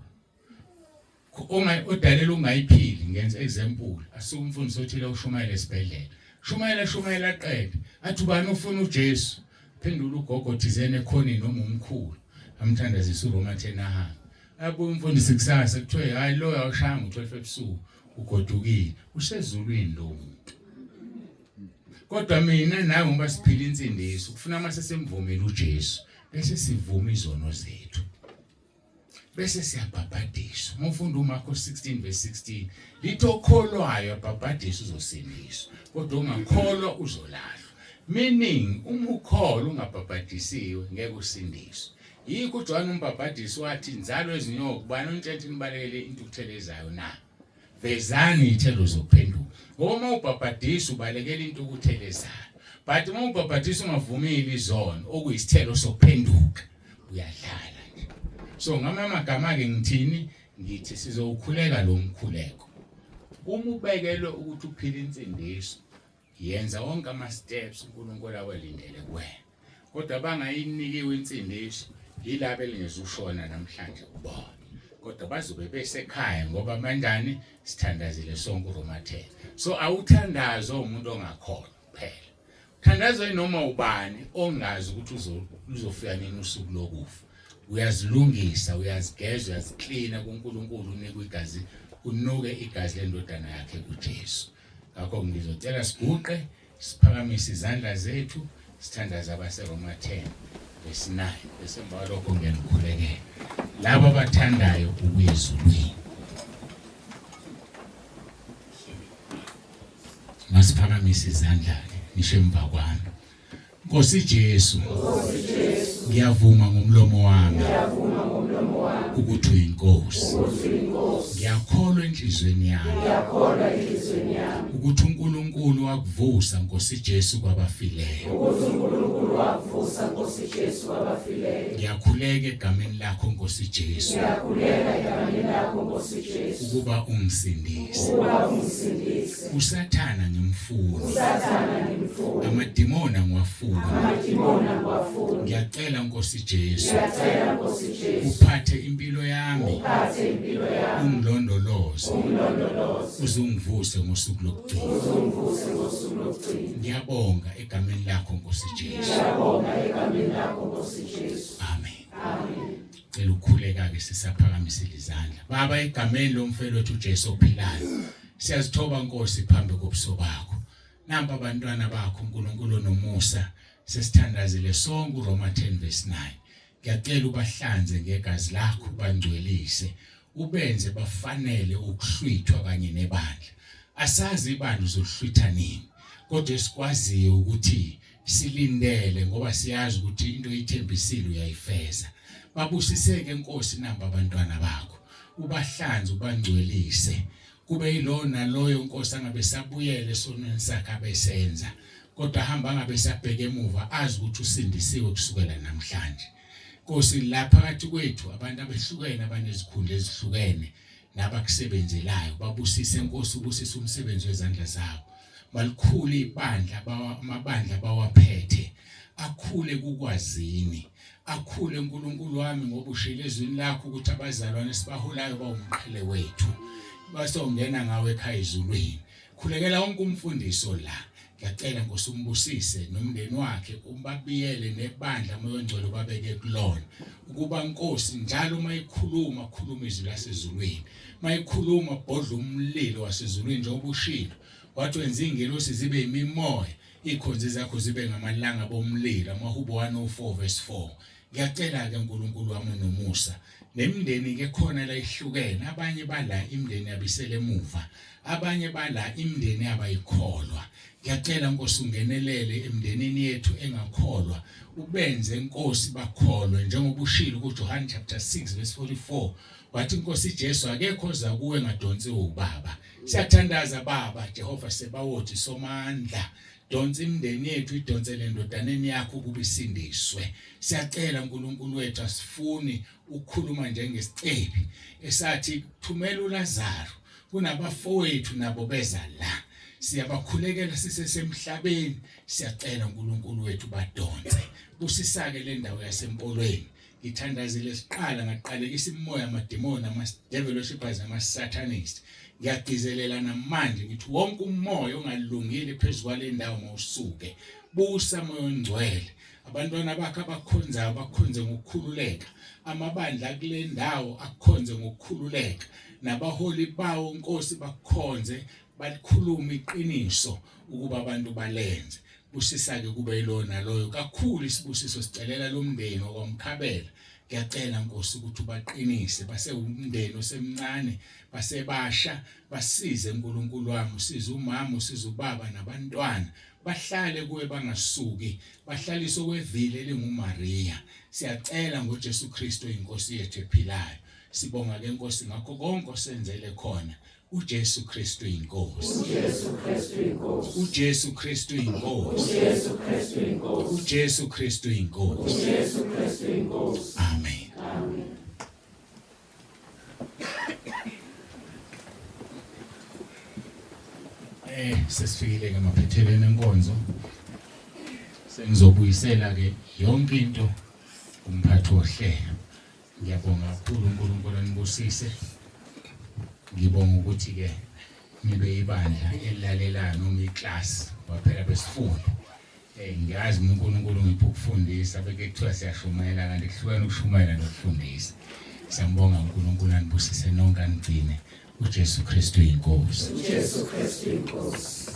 Uma udalela ungayiphili ngenza example asumfundisi othile ushumayela esibhedlela. Shumayela qede. Athi ubani ufuna uJesu? Phendula ugogo thizene khona noma umkhulu. Amthandazisa uRoma 10 ahamba. Abuye umfundisi kusasa kuthiwe hayi lo awushanga u12 ebusuku ugodukile. Usezulwini lo muntu. Kodwa mina nawe ngoba siphila insindiso kufuna mase semvumela uJesu bese sivuma izono zethu. Bese siyabhabhadiswa. Mufunda uMarko 16 verse 16 lithi okholwayo abhabhadiswa uzosindiswa kodwa ungakholwa uzolahlwa. Meaning uma ukholwa ungabhabhadisiwe ngeke usindiswe. Yikho uJohn umbhabhadisi wathi inzalo ezinyoka bani untshentshini balekele into ukuthelezayo na. Vezani ithelo zokuphenduka. Uma ubhabhadisa ubalekela into ukuthelezayo. But uma ubhabhadisa ungavumile izono okuyisithelo sokuphenduka uyadlala nje. So ngamagama ke ngithini ngithi sizokhuleka lo mkhuleko. Uma ubekelwe ukuthi uphile insindiso yenza wonke ama steps uNkulunkulu awelindele kuwena. Kodwa bangayinikiwe insindiso yilabo elingezushona namhlanje ubona. Kodwa bazobe besekhaya ngoba manjani sithandazile sonke uRoma 10. So awuthandazo umuntu ongakholwa kuphela. Thandazo noma ubani ongazi ukuthi uzofika nini usuku lokufa. Uyazilungisa, uyazigeza, uyaziklina kuNkulunkulu unikwe igazi, unuke igazi lendodana yakhe kuJesu. Ngakho ngizocela siguqe, siphakamise izandla zethu, sithandaza abaseRoma 10 verse 9. Bese emva lokho ngiyanikhulekela. Labo abathandayo ukuyezulwini. Masiphakamise izandla nisho emva kwami. Nkosi Jesu. Ngiyavuma ngomlomo wami ukuthi uyinkosi. Ngiyakholwa enhlizweni yami ukuthi uNkulunkulu wakuvusa Nkosi Jesu kwabafileyo. Ngiyakhuleka egameni lakho Nkosi Jesu ukuba ungisindise. Usathana ngimfuna. Amadimoni ngiwafuna. Ngiyacela Nkosi Jesu uphathe impilo yami ungilondoloze uzungivuse ngosuku lokugcina. Ngiyabonga egameni lakho Nkosi Jesu. Amen. Cela ukukhuleka ke sisaphakamisela izandla. Baba egameni lomfowethu uJesu ophilayo siyazithoba Nkosi phambi kobuso bakho. Namba abantwana bakho uNkulunkulu nomusa sesithandazile sonke uRoma 10 verse 9. Ngiyacela ubahlanze ngegazi lakho bangcwelise ubenze bafanele ukuhlwithwa kanye nebandla. Asazi ibandla uzohlwitha nini kodwa sikwaziyo ukuthi silindele ngoba siyazi ukuthi into oyithembisile uyayifeza. Babusiseke Nkosi namba abantwana bakho, ubahlanze ubangcwelise, kube yilona loyo Nkosi angabe sabuyele esonweni sakhe abesenza, kodwa hamba ngabe sabheke emuva azi ukuthi usindisiwe kusukela namhlanje. Nkosi, lapha phakathi kwethu abantu abehlukene abanezikhundla ezihlukene nabakusebenzelayo, babusise Nkosi, ubusise umsebenzi wezandla zabo. Malikhulu ibandla amabandla bawaphethe, akhule kukwazini, akhule uNkulunkulu wami ngoba ushilo ezwini lakho ukuthi abazalwane sibaholayo bawumqhele wethu, basongena ngawe ekhaya ezulwini. Khulekela wonke umfundiso la, ngiyacela Nkosi umbusise nomndeni wakhe, umbabiyele nebandla moyo ngcwele babeke kulona, ukuba Nkosi njalo mayikhuluma khuluma izwi lasezulwini, mayikhuluma bodla umlilo wasezulwini njengoba ushilo wathi wenza ingelosi zibe imimoya, ikhonzi zakho zibe ngamalanga bomlilo, Amahubo 104 verse 4. Ngiyacela ke uNkulunkulu wami nomusa, nemindeni ke khona la ihlukene, abanye bala imindeni yabisele emuva, abanye bala imindeni abayikholwa. Ngiyacela Nkosi ungenelele emndenini yethu engakholwa, ubenze Nkosi bakholwe njengoba ushilo kuJohn chapter 6 verse 44. Wathi Nkosi Jesu akekho oza kuwe ngadonsi ubaba. Siyathandaza Baba Jehova Sebawothi somandla, donsa imindeni yethu, idonsele endodaneni yakho ukuba isindiswe. Siyacela uNkulunkulu wethu, asifuni ukukhuluma njengesicebi esathi thumela uLazaro kunabafowethu nabo beza la. Siyabakhulekela sisesemhlabeni, siyacela uNkulunkulu wethu badonse. Busisake le ndawo yasempolweni. Ngithandazile siqala ngaqalekisa imimoya amademoni, ama-devil worshippers nama-satanists. Ngiyagizelela namanje ngithi wonke umoya ongalungile phezukwale ndawo mawusuke. Busa moyo ngcwele. Abantwana bakhe abakhonzayo bakhonze ngokukhululeka. Amabandla kule ndawo akhonze ngokukhululeka. Nabaholi bawo Nkosi bakhonze balikhuluma iqiniso ukuba abantu balenze. Busisake kube yilona loyo kakhulu isibusiso sicelela lo mndeni okwamkhabela. Ngiyacela Nkosi ukuthi ubaqinise, base umndeni osemncane, basebasha, basize uNkulunkulu wami, usize umama, usize ubaba nabantwana, bahlale kuwe bangasuki, bahlaliswe kwevile linguMaria. Siyacela ngoJesu Kristu inkosi yethu ephilayo. Sibonga ke Nkosi ngakho konke osenzele khona. uJesu Kristu inkosi. uJesu Kristu inkosi. uJesu Kristu inkosi. uJesu Kristu inkosi. uJesu Kristu inkosi. uJesu Kristu inkosi. Amen. Amen. Sesifikile ke maphethelweni enkonzo. Sengizobuyisela ke yonke into umphathi wohlelo. Ngiyabonga kakhulu uNkulunkulu anibusise. Ngibonga ukuthi ke nibe ibandla elilalelayo noma iclass waphela besifundo. Ngiyazi uNkulunkulu ngipha ukufundisa beke kuthiwa siyashumayela kanti kuhlukene ukushumayela nokufundisa. Siyambonga uNkulunkulu anibusise nonke anigcine. uJesu Kristu inkosi. uJesu Kristu inkosi.